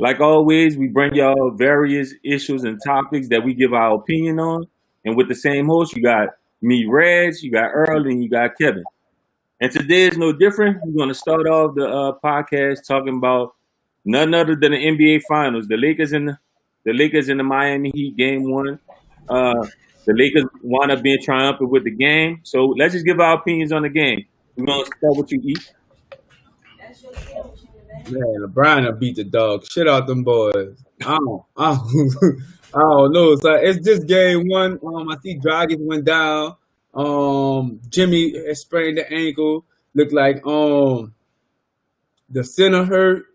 Like always, we bring y'all various issues and topics that we give our opinion on. And with the same host, you got me, Reg, you got Earl, and you got Kevin. And today is no different. We're going to start off the podcast talking about none other than the NBA Finals. The Lakers and the Miami Heat game one. The Lakers wound up being triumphant with the game. So let's just give our opinions on the game. We're going to start with you, E. Man, LeBron done beat the dog shit out them boys. I don't know. So it's just game one. I see Dragic went down. Jimmy sprained the ankle. Looked like the center hurt.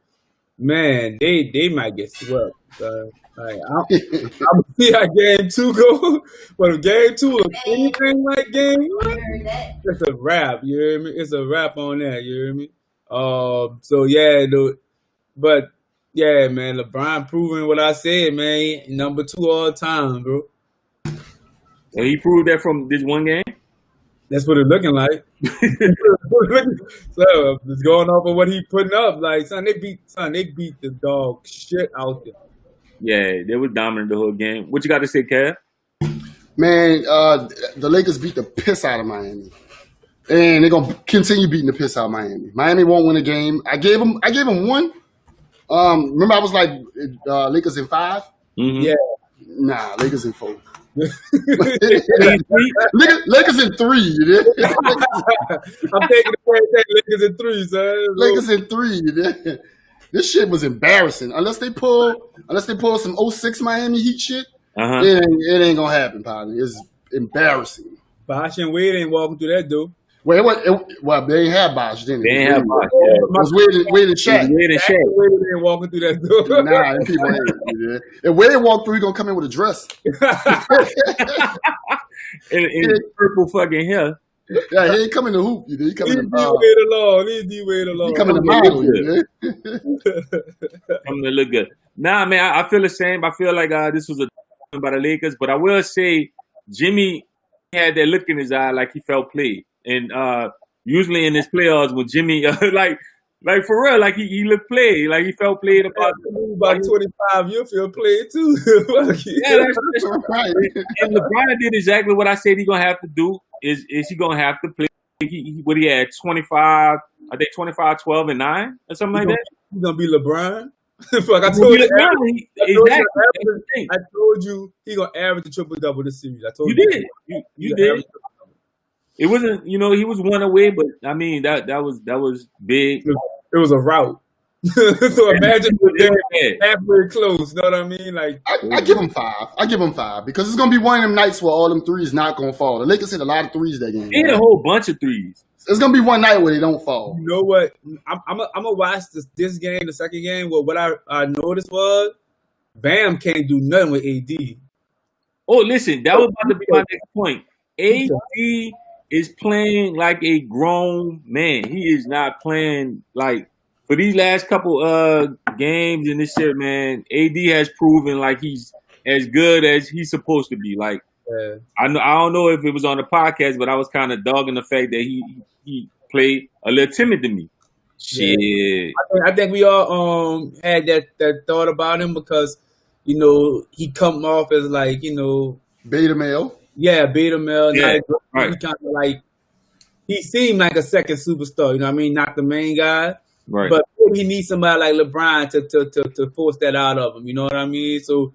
Man, they might get swept. Like, I'm see how game two go. But if game two is anything like game one, it's a wrap. You hear me? It's a wrap on that. You hear me? So yeah, dude. But yeah, man, LeBron proving what I said, man. Number 2 all time, bro. And he proved that from this one game? That's what it's looking like. So it's going off of what he putting up. Like, they beat the dog shit out there. Yeah, they was dominant the whole game. What you got to say, Kev? Man, the Lakers beat the piss out of Miami. And they're gonna continue beating the piss out of Miami. Miami won't win a game. I gave them one. Remember I was like Lakers in 5? Mm-hmm. Yeah. Nah, Lakers in 4. Lakers in 3, you know? I'm taking the same thing. Lakers in 3, son. Lakers in 3, you know? This shit was embarrassing. Unless they pull some 06 Miami Heat shit, it ain't gonna happen, partner. It's embarrassing. Bosh and Wade ain't walking through that door. Well, they ain't have Bosh, didn't they? They ain't have Bosh. It was Wade and Shaq. Wade and Shaq. Wade ain't walking through that door. Nah, them people ain't. You know? If Wade walk through, he gonna come in with a dress. in purple fucking hair. Yeah, he ain't coming to hoop. You know? He coming to D-Wade along. He coming to model. You know? Coming to look good. Nah, man, I feel the same. I feel like this was a by the Lakers, but I will say Jimmy had that look in his eye like he felt played. And usually in his playoffs when Jimmy like for real, like he looked played, like he felt played about 25, you'll feel played too. Yeah, that's right. And LeBron did exactly what I said he gonna have to do. Is he gonna have to play? He had 25, I think 25, 12, and 9 or something like that. He's gonna be LeBron. Fuck, I told you he gonna average the triple-double this series. I told you. You did. It wasn't, he was one away, but I mean that was big. It was a route. So imagine they're halfway close. Know what I mean? Like I give him 5. I give him 5 because it's gonna be one of them nights where all them threes not gonna fall. The Lakers hit a lot of threes that game. They hit a whole bunch of threes. It's gonna be one night where they don't fall. You know what? I'm gonna watch this game, the second game. Well, what I noticed was Bam can't do nothing with AD. Oh, listen, that was about to be my next point. AD is playing like a grown man. He is not playing like for these last couple games in this shit, man. AD has proven like he's as good as he's supposed to be. Like I don't know if it was on the podcast, but I was kind of dogging the fact that he played a little timid to me. Shit. Yeah. I think we all had that thought about him because he come off as like beta male. Yeah, beta male. Yeah, right. He kind of like he seemed like a second superstar. You know what I mean? Not the main guy. Right. But he needs somebody like LeBron to force that out of him. You know what I mean? So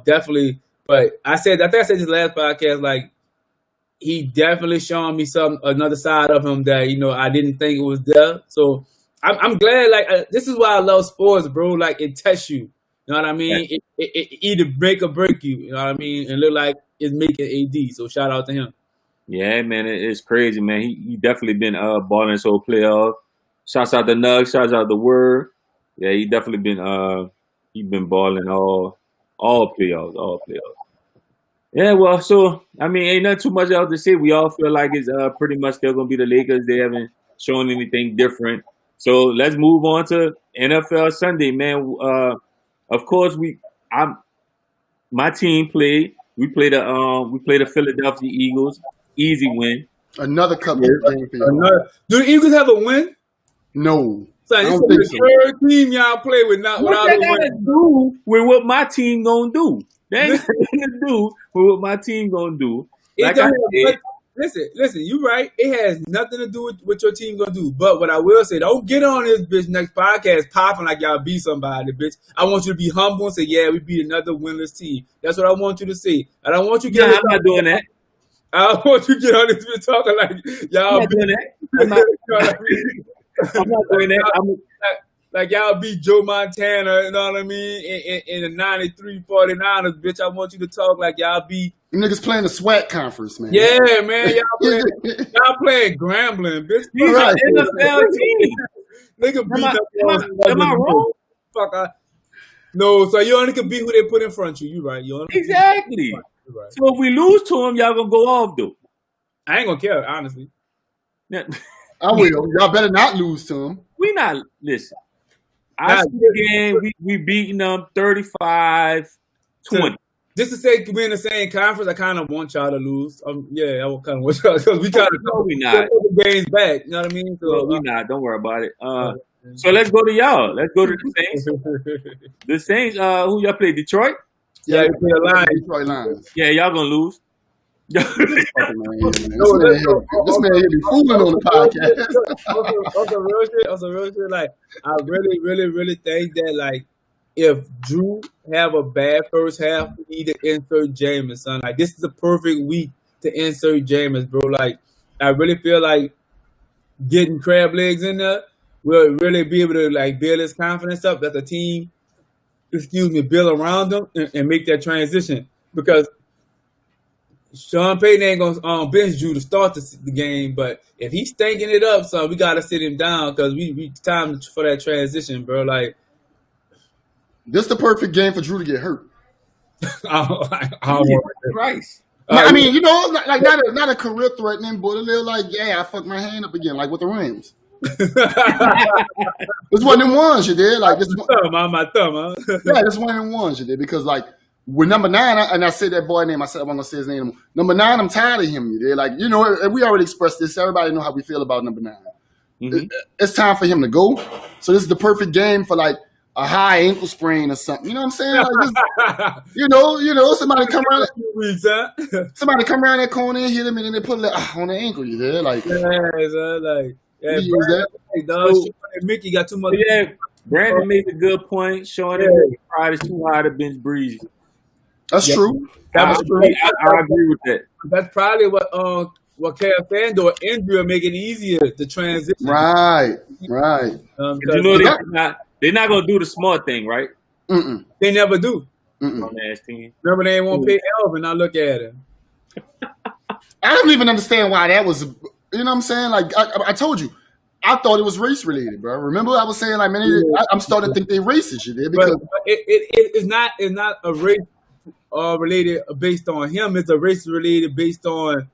definitely. But I think I said this last podcast, like he definitely showing me another side of him that I didn't think it was there. So I'm glad. Like this is why I love sports, bro. Like it tests you. You know what I mean? Yeah. It either break or break you. You know what I mean? And look like it's making AD. So shout out to him. Yeah, man, it's crazy, man. He definitely been balling his whole playoff. Shouts out the Nugs, shouts out the Word. Yeah, he definitely been balling all playoffs. Yeah, well, so I mean, ain't nothing too much else to say. We all feel like it's pretty much still gonna be the Lakers. They haven't shown anything different. So let's move on to NFL Sunday, man. Of course, my team played. We played the Philadelphia Eagles. Easy win. Another cup game for you. Do the Eagles have a win? No. Son, I this don't is think so. the third team y'all play with not What without that a got to win. do with what my team gonna do? That ain't got nothing to do with what my team gonna do. It Like don't I have, said, listen, you right. It has nothing to do with what your team gonna do. But what I will say, don't get on this bitch next podcast popping like y'all beat somebody, bitch. I want you to be humble and say, yeah, we beat another winless team. That's what I want you to say. I don't want you to nah, get I'm not doing that. I don't want you to get on this bitch talking like I'm y'all not beat doing that. I'm not, you know what I mean? I'm not doing that. Like y'all beat Joe Montana, you know what I mean? In the 93 49ers, bitch. I want you to talk like y'all beat. Them niggas playing the SWAT conference, man. Yeah, man. Y'all playing Grambling, bitch. These Right. are NFL teams. Nigga Am beat I, up am I wrong? Fuck. No, so you only can beat who they put in front of you. You right. You only Exactly. You right. So if we lose to them, y'all gonna go off though. I ain't gonna care, honestly. Now, I will. Y'all better not lose to them. we not listen. I Nah, see the game. We beating them 35-20. Just to say we're in the same conference, I kind of want y'all to lose. Yeah, I kind of want y'all because we kind of No, we not. the games back. You know what I mean? So, No, we not. Don't worry about it. So let's go to y'all. Let's go to the Saints. The Saints. Who y'all play? Detroit. Yeah, you play the Lions. Detroit Lions. Yeah, y'all gonna lose. Fucking man here, man. This man here be fooling on the podcast. On some real shit, like I really think that like if Drew have a bad first half, we need to insert Jameis, son. Like this is the perfect week to insert Jameis, bro. Like I really feel like getting crab legs in there will really be able to like build his confidence up that the team, build around him and make that transition because Sean Payton ain't gonna bench Drew to start the game, but if he's stinking it up, so we gotta sit him down because we time for that transition, bro. Like This the perfect game for Drew to get hurt. I don't want Christ. I mean, you know, like not a career threatening, but a little like, yeah, I fucked my hand up again, like with the Rams. This one of them ones you did, like this. my thumb, huh? Yeah, this one of them ones you did because like with number 9, and I said that boy name. I said I'm gonna say his name. Number 9, I'm tired of him. You did, like you know, and we already expressed this. Everybody know how we feel about number 9. Mm-hmm. It's time for him to go. So this is the perfect game for like a high ankle sprain or something. You know what I'm saying? Like this, you know, somebody come around. Somebody come around that corner and hit him, and then they put it on the ankle. You did, like yeah, use that. Mickey got too much. Yeah, Brandon made a good point, showing that the pride is too high to bench Breezy. That's true. I agree with that. That's probably what Cal Fandor injury will make it easier to transition. Right. You know they're not gonna do the smart thing, right? Mm-mm. They never do. On ass team. Remember they won't pay Elvin. Now look at him. I don't even understand why that was. You know what I'm saying? Like I told you, I thought it was race related, bro. Remember I was saying like, man, I'm starting to think they racist. You did because it's not a race related based on him. It's a race related based on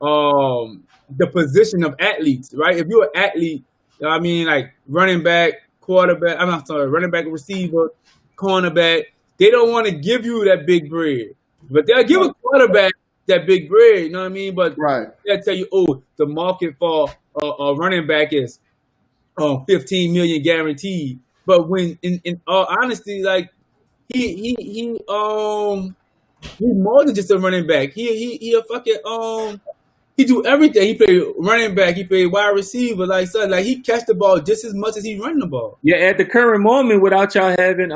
the position of athletes, right? If you're an athlete, I mean, like running back, quarterback. I'm not sorry, running back, receiver, cornerback. They don't want to give you that big bread, but they'll give a quarterback that big bread. You know what I mean? But they'll tell you, oh, the market for a running back is $15 million guaranteed. But when, in all honesty, like he he's more than just a running back. He a fucking he do everything. He play running back. He play wide receiver. Like he catch the ball just as much as he run the ball. Yeah, at the current moment, without y'all having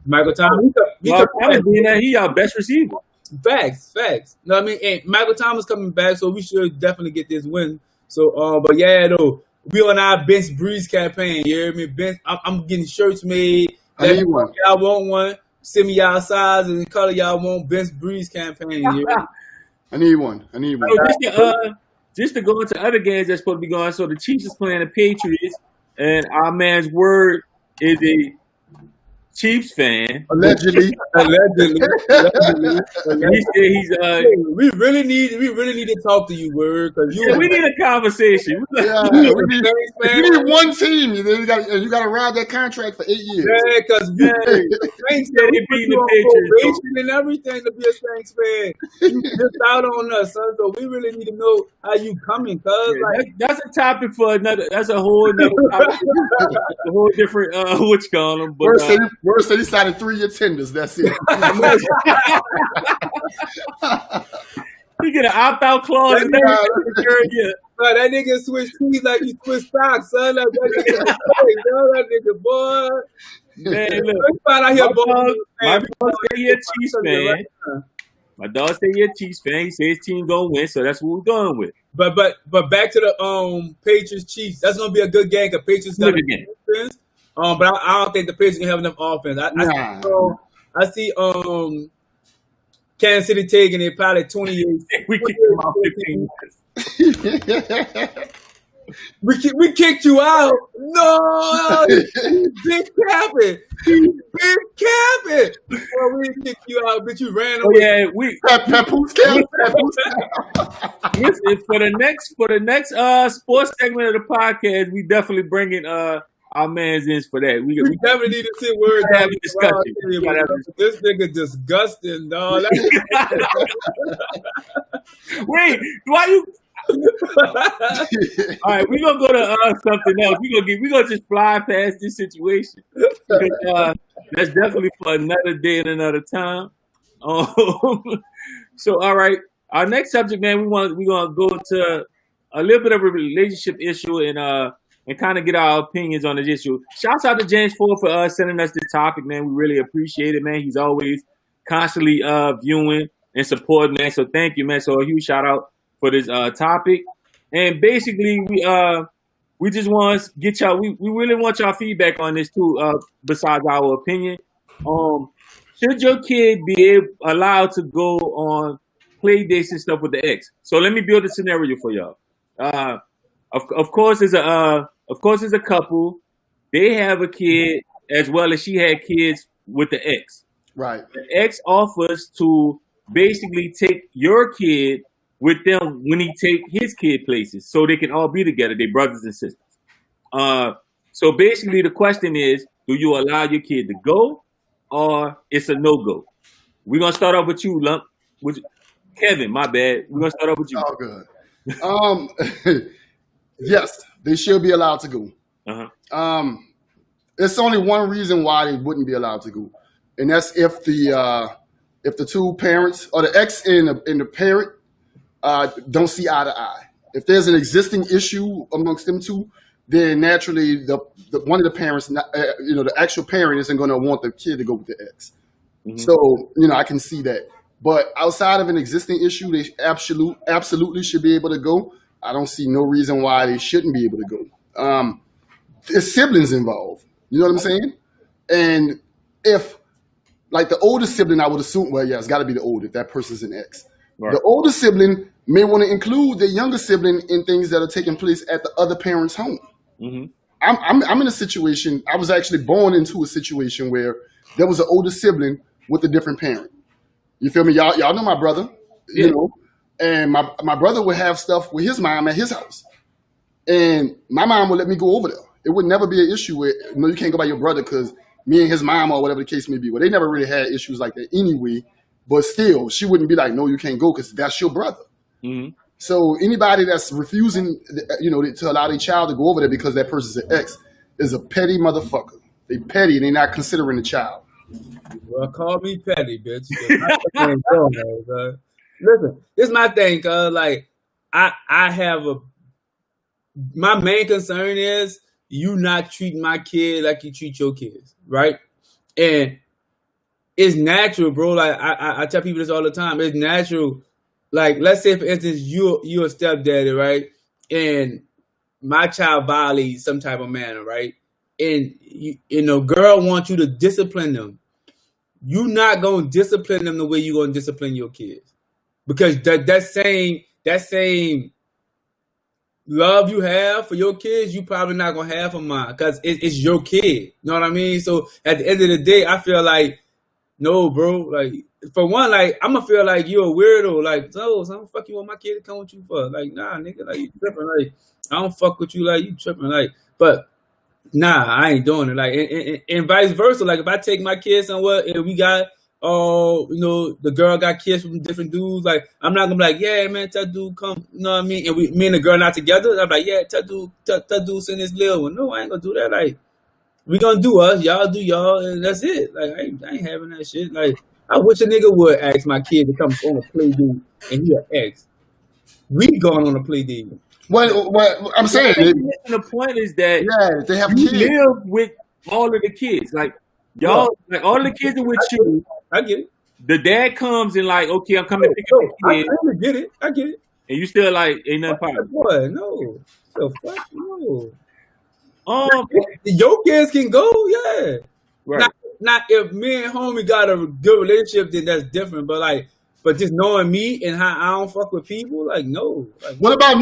Michael Thomas, he y'all best receiver. Facts. You know what I mean? And Michael Thomas coming back, so we should definitely get this win. So, but yeah, though, we on our Bench Breeze campaign. You hear me? Bench, I'm getting shirts made. I need one. Y'all want one? Send me y'all size and the color y'all want. Bench Breeze campaign. You hear me? I need one. Just to go into other games that's supposed to be going. So the Chiefs is playing the Patriots, and our man's word is Chiefs fan. Allegedly. Allegedly. He said he's we really need to talk to you, word, because you. yeah, we need a conversation. Yeah, you we need, you need one team. You got to ride that contract for 8 years. Yeah, because Saints Yeah, they put beating you the on Patriots, probation and everything to be a Saints fan. You missed out on us, son. So we really need to know how you coming, cuz that's a topic for another. That's a whole nother topic, a whole different what you call them. But Word said he signed 3-year tenders. That's it. he get an opt-out clause in every year. But that nigga switched teeth like he switched stocks, son. That nigga, boy. Man, look, Out here, my dog say he a Chiefs fan. My dog say he a Chiefs fan. He says his team gonna win, so that's what we're going with. But back to the Patriots Chiefs. That's gonna be a good game because Patriots got offense. But I don't think the Patriots can have enough offense. I see Kansas City taking it probably 28. We kicked them out 15 minutes. We kicked you out. No, big capping. Big capping. Well, we didn't kick you out, but you ran away. Oh yeah, Papoose cap. Listen, for the next sports segment of the podcast, we definitely bringing our man's in for that. We definitely need to sit words have a discussion. This nigga disgusting, dog. Wait, why you? All right, we're gonna go to something else. We're gonna just fly past this situation. Because, that's definitely for another day and another time. So all right, our next subject, man, we're gonna go to a little bit of a relationship issue and kind of get our opinions on this issue. Shouts out to James Ford for sending us this topic, man. We really appreciate it, man. He's always constantly viewing and supporting, man. So thank you, man. So a huge shout out for this topic. And basically, we just want to get y'all. We really want y'all feedback on this too. Besides our opinion, should your kid be allowed to go on play dates and stuff with the ex? So let me build a scenario for y'all. Of course, as a couple, they have a kid as well as she had kids with the ex. Right. The ex offers to basically take your kid with them when he take his kid places, so they can all be together. They brothers and sisters. So basically, the question is: do you allow your kid to go, or it's a no go? We're gonna start off with you, Lump. Kevin, my bad. We're gonna start off with you. Oh, good. Yes, they should be allowed to go. There's only one reason why they wouldn't be allowed to go, and that's if the two parents or the ex and the parent don't see eye to eye. If there's an existing issue amongst them two, then naturally the one of the parents, the actual parent isn't going to want the kid to go with the ex. Mm-hmm. So I can see that. But outside of an existing issue, they absolutely should be able to go. I don't see no reason why they shouldn't be able to go. There's siblings involved. You know what I'm saying? And if, like the older sibling, I would assume, well, yeah, it's got to be the older if that person's an ex. Right. The older sibling may want to include the younger sibling in things that are taking place at the other parent's home. Mm-hmm. I'm in a situation, I was actually born into a situation where there was an older sibling with a different parent. You feel me? Y'all know my brother, and my brother would have stuff with his mom at his house. And my mom would let me go over there. It would never be an issue where, you can't go by your brother because me and his mom or whatever the case may be. Well, they never really had issues like that anyway. But still, she wouldn't be like, no, you can't go because that's your brother. Mm-hmm. So anybody that's refusing, to allow their child to go over there because that person's an ex is a petty motherfucker. They petty and they're not considering the child. Well, call me petty, bitch. Listen, this is my thing, cuz I have my main concern is you not treating my kid like you treat your kids, right? And it's natural, bro. Like I tell people this all the time. It's natural. Like, let's say for instance you're a stepdaddy, right? And my child violates some type of manner, right? And girl wants you to discipline them. You're not gonna discipline them the way you're gonna discipline your kids, because that same love you have for your kids, you probably not gonna have for mine because it's your kid. You know what I mean? So at the end of the day, I feel like no, bro. Like for one, like I'm gonna feel like you're a weirdo. Like no, son, fuck you want my kid to come with you for? Like nah, nigga, like you tripping. Like I don't fuck with you. Like you tripping. Like but. Nah, I ain't doing it. Like and vice versa. Like if I take my kids somewhere and we got the girl got kids from different dudes, like I'm not gonna be like, yeah, man, tell dude come, you know what I mean? And me and the girl not together. I'm like, yeah, tell dude send this little one. No, I ain't gonna do that. Like we gonna do us, y'all do y'all, and that's it. Like I ain't having that shit. Like I wish a nigga would ask my kid to come on a play date and he an ex. We going on a play date. What I'm saying, the point is that they have you kids. live with all of the kids. Like y'all, like all the kids are with you. I get it. The dad comes and like, okay, I'm coming to pick up the kid. I get it. And you still like, ain't nothing possible. Boy, no. The fuck no. Your kids can go, yeah. Right. Not if me and homie got a good relationship, then that's different. But just knowing me and how I don't fuck with people, like no. Like, what about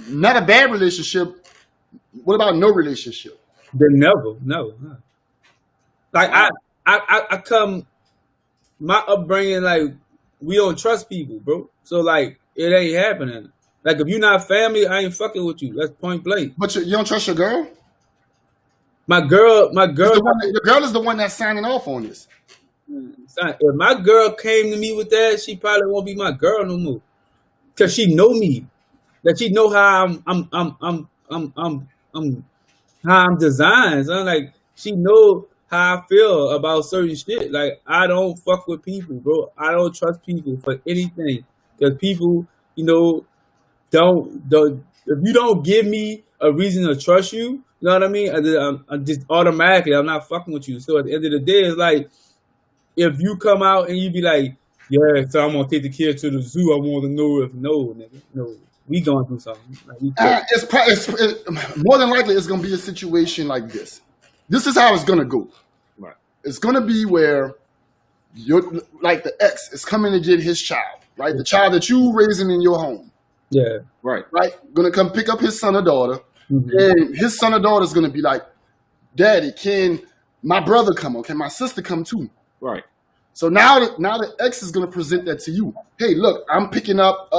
not a bad relationship? What about no relationship? Then never, no. Like I come, my upbringing, like we don't trust people, bro. So like it ain't happening. Like if you're not family, I ain't fucking with you. That's point blank. But you don't trust your girl? My girl. The girl is the one that's signing off on this. If my girl came to me with that, she probably won't be my girl no more. Cause she know me. That she know how I'm designed. So like she know how I feel about certain shit. Like I don't fuck with people, bro. I don't trust people for anything. Cause people, don't if you don't give me a reason to trust you, you know what I mean? I'm just automatically I'm not fucking with you. So at the end of the day, it's like if you come out and you be like, yeah, so I'm gonna take the kid to the zoo. I want to know if no, we gonna do something. Like, it's more than likely it's gonna be a situation like this. This is how it's gonna go. Right. It's gonna be where like the ex is coming to get his child, right? The child that you raising in your home. Yeah. Right. Gonna come pick up his son or daughter, and his son or daughter is gonna be like, Daddy, can my brother come or can my sister come too? Right. So now the ex is gonna present that to you. Hey, look, I'm picking up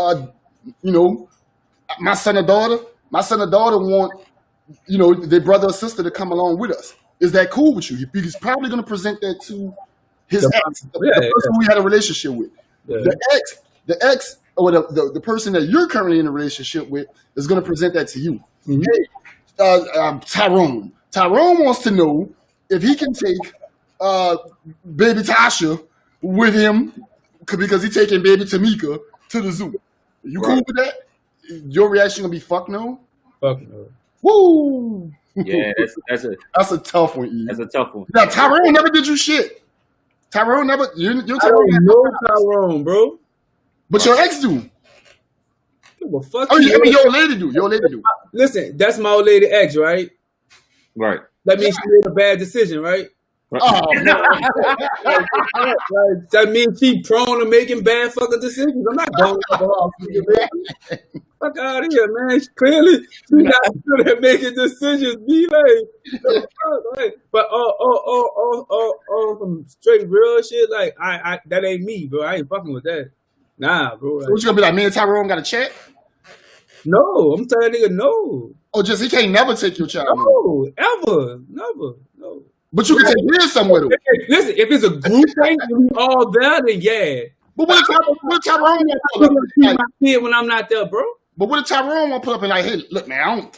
my son or daughter. My son or daughter want their brother or sister to come along with us. Is that cool with you? He's probably gonna present that to his ex, the person we had a relationship with. Yeah. The ex or the person that you're currently in a relationship with is gonna present that to you. Mm-hmm. Hey, Tyrone. Tyrone wants to know if he can take baby Tasha with him because he's taking baby Tamika to the zoo. You cool with that? Your reaction gonna be fuck no? Fuck no. Woo! Yeah, that's a tough one, E. That's a tough one. Now Tyrone never did you shit. Tyrone never. You're Tyrone. Tyrone, bro. But your ex do. Well, fuck your lady do. Your lady do. Listen, that's my old lady ex, right? Right. That means she made a bad decision, right? Oh, that means she prone to making bad fucking decisions. I'm not going fuck out of here, man. Clearly, she's not good at making decisions. Be like, but all some straight real shit. Like, I that ain't me, bro. I ain't fucking with that. Nah, bro. So what you gonna be like? Me and Tyrone got a chat? No, I'm telling that nigga no. Oh, just he can't never take your child. No, ever, never, no. But you can take his somewhere. Listen, if it's a group thing and we all there, then yeah. But what if Tyrone want to pull up? Like, my kid when I'm not there, bro. But what if Tyrone want to pull up and like, hey, look, man,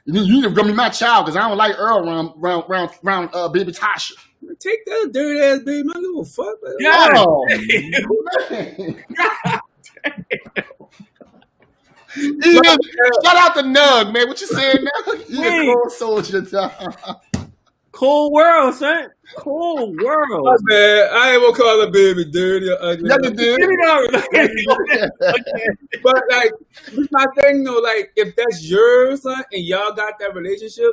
you need to give me my child because I don't like Earl around baby Tasha. Take that dirty ass baby, man. Give a fuck. Shout out to Nug, man. What you saying now? You're a cold soldier, dog. Cold world, son. Cold world. My bad. I ain't gonna call a baby dirty or ugly. Yeah, you did. But like, this my thing though. Like, if that's yours, son, and y'all got that relationship,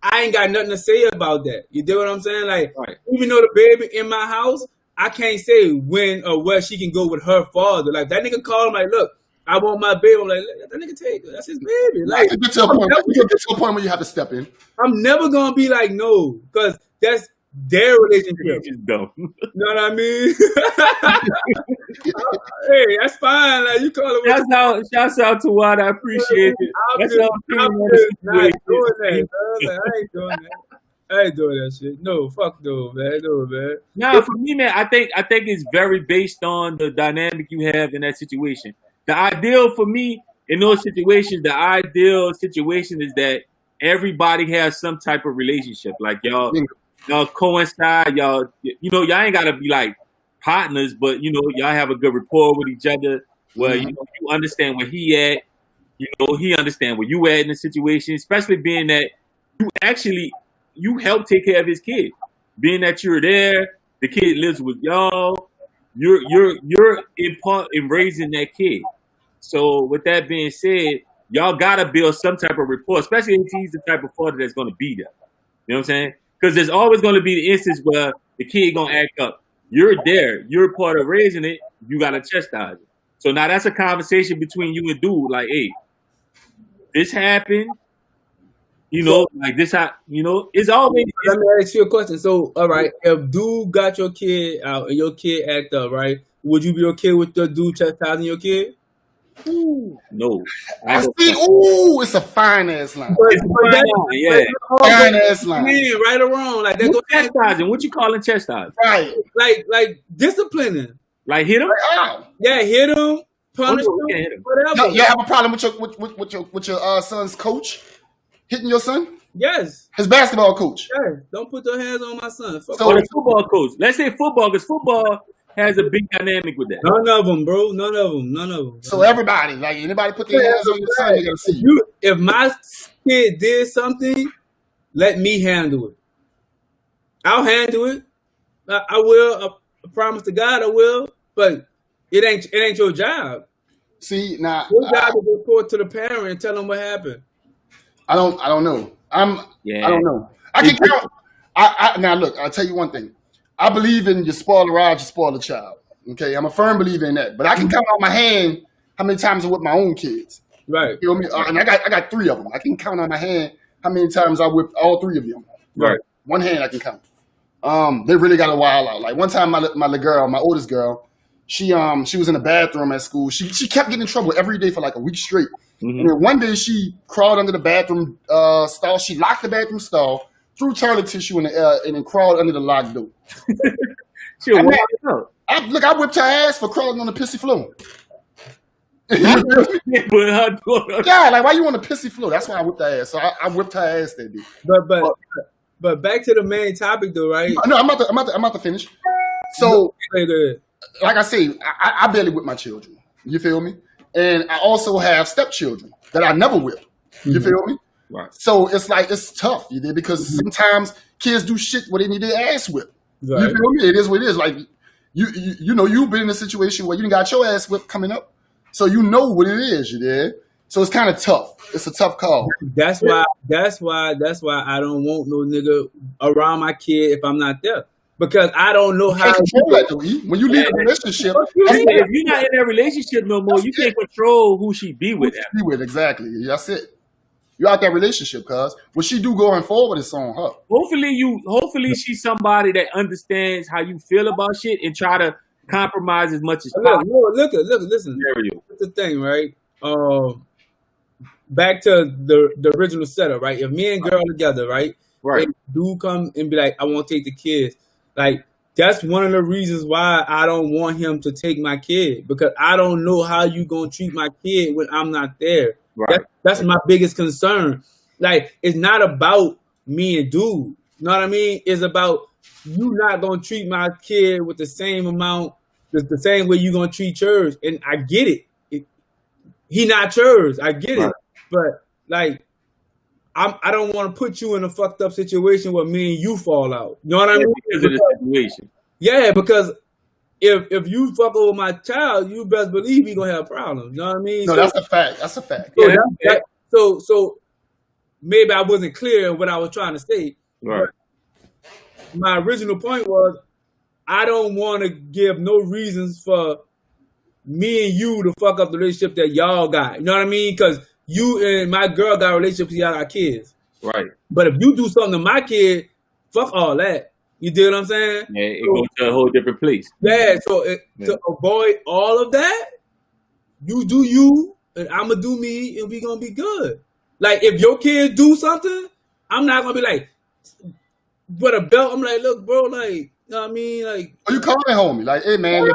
I ain't got nothing to say about that. You do what I'm saying? Like, right. Even though the baby in my house, I can't say when or where she can go with her father. Like, that nigga called him like, look, I want my baby. I'm like, let that nigga take it. That's his baby. Like, You get to a point. You get to a point where you have to step in. I'm never gonna be like no, because that's their relationship. You're just dumb. You know what I mean? Hey, that's fine. Like you call it. Shouts out to Watt. I appreciate it. That's all I'm just not doing that. Like, I ain't doing that. I ain't doing that shit. No, fuck no, man. No, man. Nah, for me, man, I think it's very based on the dynamic you have in that situation. The ideal for me in those situations, the ideal situation is that everybody has some type of relationship. Like y'all coincide, y'all ain't gotta be like partners, but y'all have a good rapport with each other. Where you understand where he at, he understand where you at in the situation, especially being that you help take care of his kid. Being that you're there, the kid lives with y'all. You're in part in raising that kid. So with that being said, y'all gotta build some type of rapport, especially if he's the type of father that's gonna be there. You know what I'm saying? Because there's always gonna be the instance where the kid gonna act up. You're there. You're part of raising it. You gotta chastise it. So now that's a conversation between you and dude. Like, hey, this happened. Like this. It's always. Let me ask you a question. So, all right, if dude got your kid out and your kid act up, right? Would you be okay with the dude chastising your kid? No. I see. Ooh, it's a fine ass line. Yeah. Fine ass line. Right or wrong, like that. Chastising. What you calling chastising? Right. Like disciplining. Like hit him? Yeah, hit him, punish him, whatever. You have a problem with your son's coach hitting your son? Yes. His basketball coach. Yes. Don't put your hands on my son. So the football coach. Let's say football, because football has a big dynamic with that. None of them, bro. None of them. So everybody, like anybody put their hands on your son, they gotta see you. If my kid did something, let me handle it. I'll handle it. I will. I promise to God I will. But it ain't your job. See now, your job is to report to the parent and tell them what happened. I don't know. I don't know. I can count. Now look, I'll tell you one thing. I believe in you spoil the rod, you spoil the child. Okay, I'm a firm believer in that. But I can count on my hand how many times I whip my own kids. Right. You feel me? And I got 3 of them. I can count on my hand how many times I whipped all 3 of them. Right. One hand I can count. They really got a wild out. Like one time, my little girl, my oldest girl, she was in the bathroom at school. She kept getting in trouble every day for like a week straight. Mm-hmm. And then one day she crawled under the bathroom stall. She locked the bathroom stall, threw toilet tissue in the air, and then crawled under the locked door. I whipped her ass for crawling on the pissy floor. Yeah, like why you on the pissy floor? That's why I whipped her ass. So I whipped her ass that day. But back to the main topic though, right? No, I'm about to finish. So, like I say, I barely whip my children. You feel me? And I also have stepchildren that I never whip. You feel me? Right. So it's tough, you know, because sometimes kids do shit where they need their ass whipped. Right. You feel me? It is what it is. Like you know, you've been in a situation where you done got your ass whipped coming up, so you know what it is. You did. So it's kind of tough. It's a tough call. That's why I don't want no nigga around my kid if I'm not there. Because I don't know how to control that though. When you leave a relationship, if you're not in that relationship no more, you can't control who she be with. Exactly. That's it. You're out that relationship, cuz what she do going forward is on her. Hopefully she's somebody that understands how you feel about shit and try to compromise as much as possible. Listen. That's the thing, right? Back to the original setup, right? If me and girl together, right? Right. Do come and be like, I want to take the kids. Like, that's one of the reasons why I don't want him to take my kid, because I don't know how you gonna treat my kid when I'm not there. Right. That's my biggest concern. Like, it's not about me and dude. You know what I mean? It's about you not gonna treat my kid with the same amount, the same way you gonna treat yours. And I get it. He not yours. I get it. But like, I don't want to put you in a fucked up situation where me and you fall out. You know what I mean? Because of the situation. Yeah, because if you fuck over my child, you best believe he gonna have problems. You know what I mean? No, that's a fact. That's a fact. So maybe I wasn't clear in what I was trying to say. Right. My original point was I don't want to give no reasons for me and you to fuck up the relationship that y'all got. You know what I mean? Because you and my girl got a relationship because y'all got kids. Right. But if you do something to my kid, fuck all that. You dig what I'm saying? Yeah, it goes to a whole different place. Yeah, so to avoid all of that, you do you, and I'ma do me, and we gonna be good. Like, if your kid do something, I'm not gonna be like, with a belt, I'm like, look, bro, like, you know what I mean? Like, you calling homie? Like, hey, man,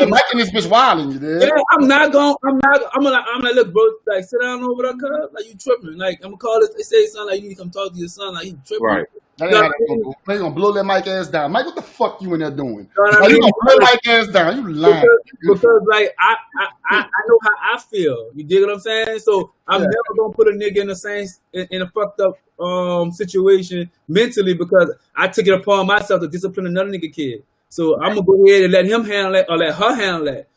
Mike and this bitch wilding you, dude. yeah, I'm like, look, bro, like, sit down over there, cuz, like, you tripping. Like, I'm gonna call this, they say something like, you need to come talk to your son, like, he tripping. Right. That ain't how that go. They gonna blow that Mike ass down. Mike, what the fuck you in there doing? You know what I Like, you mean? gonna blow Mike ass down? You lying? Because like I know how I feel. You dig what I'm saying? So I'm never gonna put a nigga in the same in a fucked up situation mentally because I took it upon myself to discipline another nigga kid. So I'm gonna go ahead and let him handle it or let her handle it.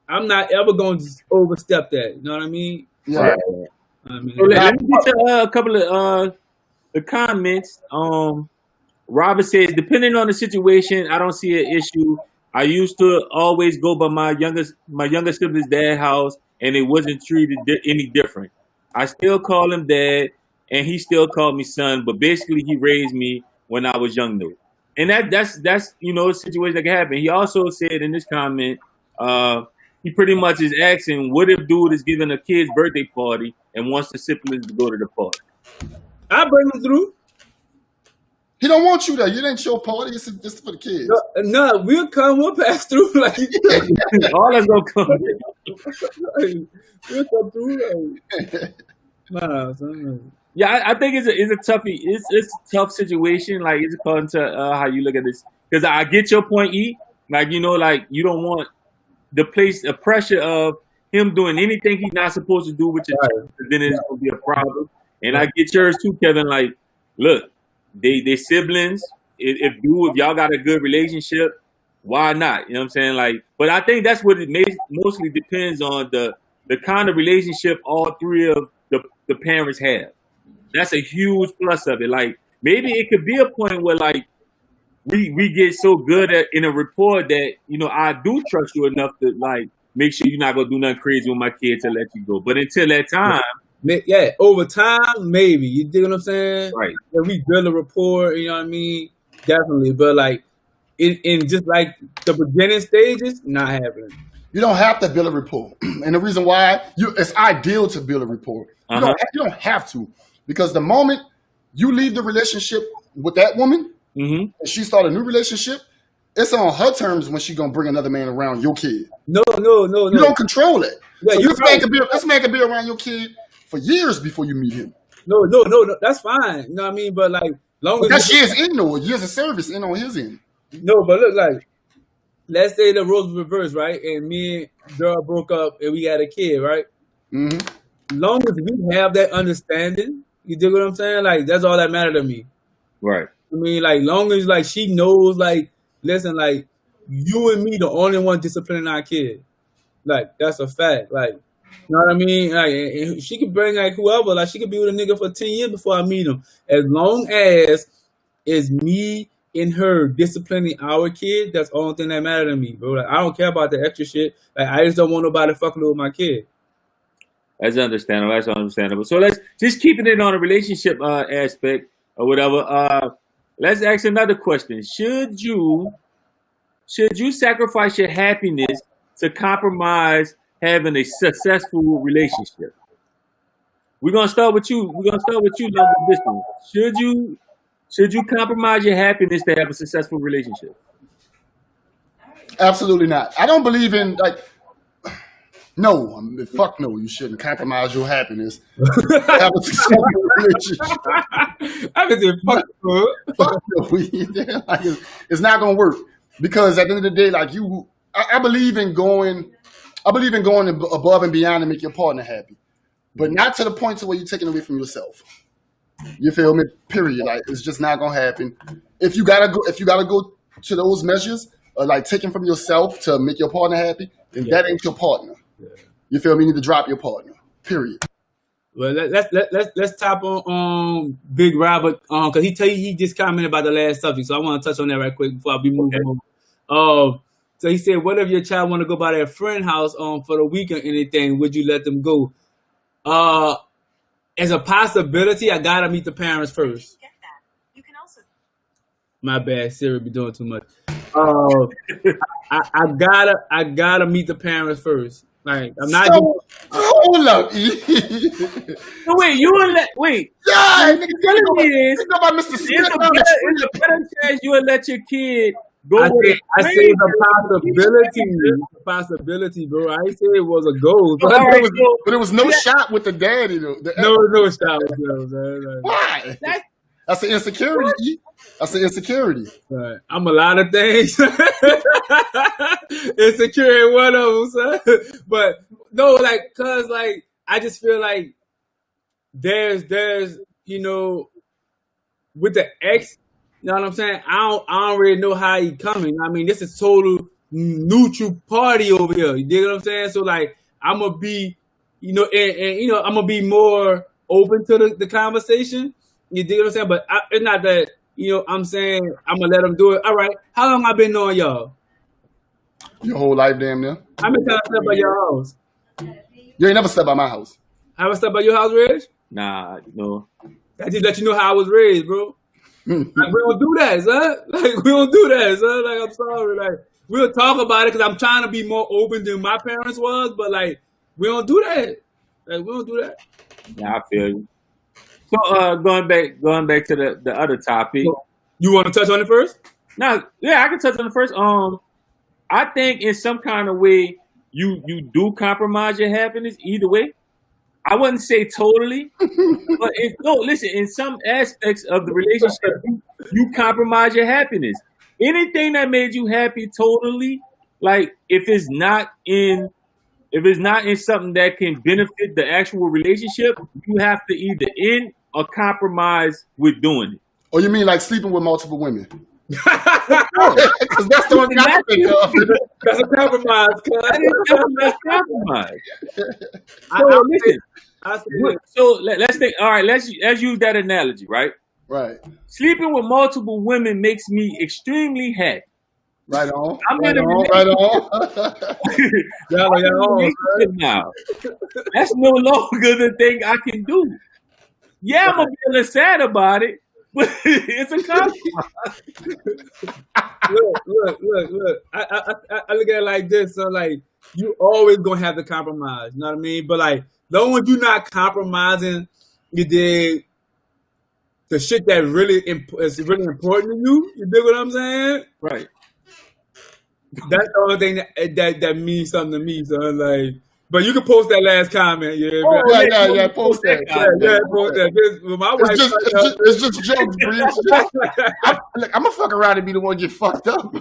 I'm not ever gonna just overstep that. You know what I mean? Yeah. I mean, So let me get to a couple of the comments. Robert says, depending on the situation, I don't see an issue. I used to always go by my younger sibling's dad house, and it wasn't treated any different. I still call him dad, and he still called me son. But basically, he raised me when I was young, though. And that's a situation that can happen. He also said in this comment, he pretty much is asking, what if dude is giving a kid's birthday party and wants the siblings to go to the party? I bring him through. He don't want you there. You ain't your party. It's just for the kids. No, we'll come. We'll pass through. Like, all that's gonna come. We'll come through. Like, nah, son. Yeah, I think it's a toughie. It's a tough situation. Like, it's according to how you look at this. Because I get your point, E. Like, like you don't want the pressure of him doing anything he's not supposed to do with your child. Then it's gonna be a problem. And I get yours too, Kevin. Like, look. They siblings. If y'all got a good relationship, why not? You know what I'm saying? Like, but I think that's what it mostly depends on the kind of relationship all three of the parents have. That's a huge plus of it. Like, maybe it could be a point where like we get so good in a rapport that I do trust you enough to like make sure you're not gonna do nothing crazy with my kid to let you go. But until that time. Yeah, over time, maybe. You dig what I'm saying? Right. When we build a rapport, you know what I mean? Definitely. But like in just like the beginning stages, not happening. You don't have to build a rapport. And the reason why it's ideal to build a rapport. You don't have to. Because the moment you leave the relationship with that woman and she start a new relationship, it's on her terms when she gonna bring another man around your kid. No. You don't control it. Yeah, so this man could be around your kid for years before you meet him. No, that's fine. You know what I mean? But like, long as that's years in though, years of service in on his end. No, but look, like, let's say the roles reversed, right? And me and girl broke up and we had a kid, right? Mm-hmm. Long as we have that understanding, you dig what I'm saying? Like, that's all that matters to me. Right. I mean, like, long as like she knows, like, listen, like, you and me the only one disciplining our kid. Like, that's a fact. Like, you know what I mean? Like, and she could bring like whoever, like she could be with a nigga for 10 years before I meet him. As long as it's me and her disciplining our kid, that's the only thing that matters to me, bro. Like, I don't care about the extra shit. Like, I just don't want nobody fucking with my kid. That's understandable. So let's just keeping it on a relationship aspect or whatever. Let's ask another question. Should you sacrifice your happiness to compromise having a successful relationship? We're gonna start with you. This one. Should you compromise your happiness to have a successful relationship? Absolutely not. I don't believe in like. No, fuck no. You shouldn't compromise your happiness to have a successful relationship. I mean, fuck no. Like, it's not gonna work because at the end of the day, like I believe in going. I believe in going above and beyond to make your partner happy, but not to the point to where you're taking away from yourself. You feel me? Period. Like, it's just not gonna happen. If you gotta go to those measures, like taking from yourself to make your partner happy, then that ain't your partner. Yeah. You feel me? You need to drop your partner. Period. Well, let's tap on Big Robert because he just commented about the last subject, so I want to touch on that right quick before I be moving on. So he said, what if your child want to go by their friend house for the week or anything? Would you let them go? As a possibility, I gotta meet the parents first. My bad, Siri be doing too much. I gotta meet the parents first. Like I'm not. Hold up. So wait, you would let wait. Yeah, nigga, It's about Mr. Smith. a better chance you would let your kid go. I say the possibility, bro. I ain't say it was a goal, but it was no shot with the daddy though. No shot with them, man. Why? That's an insecurity. That's an insecurity. Right. I'm a lot of things. Insecure in one of them, son. But no, like, cause like I just feel like there's with the ex, you know what I'm saying? I don't really know how he coming. I mean, this is total neutral party over here. You dig what I'm saying? So like I'm gonna be, and I'm gonna be more open to the conversation. You dig what I'm saying? But it's not that, I'm saying I'm going to let them do it. All right. How long I been knowing y'all? Your whole life, damn near. How many times I stepped by your house? You ain't never stepped by my house. Have I stepped by your house, Reg? Nah, no. I just let you know how I was raised, bro. Like, we don't do that, son. Like, we don't do that, son. Like, I'm sorry. Like, we'll talk about it because I'm trying to be more open than my parents was, but, like, we don't do that. Like, we don't do that. Yeah, I feel you. So going back to the other topic. You want to touch on it first? No, yeah, I can touch on it first. I think in some kind of way you do compromise your happiness either way. I wouldn't say totally, but listen, in some aspects of the relationship, you compromise your happiness. Anything that made you happy totally, like if it's not in something that can benefit the actual relationship, you have to either end or compromise with doing it. Oh, you mean like sleeping with multiple women? Because that's the one thing I think of. That's a compromise, That's compromise. So let's think. All right, let's use that analogy, right? Right. Sleeping with multiple women makes me extremely happy. Right on. I'm in a relationship now. That's no longer the thing I can do. Yeah, I'm gonna be a little sad about it, but it's a compromise. Look. I look at it like this. So like, you always gonna have to compromise. You know what I mean? But like, long as you're not compromising, you did the shit that is really important to you. You dig what I'm saying? Right. That's the only thing that means something to me, son. Like, but you can post that last comment, yeah. Oh, yeah, post that. Yeah, post that. My wife, it's just jokes, bro. I'm gonna fuck around and be the one get fucked up.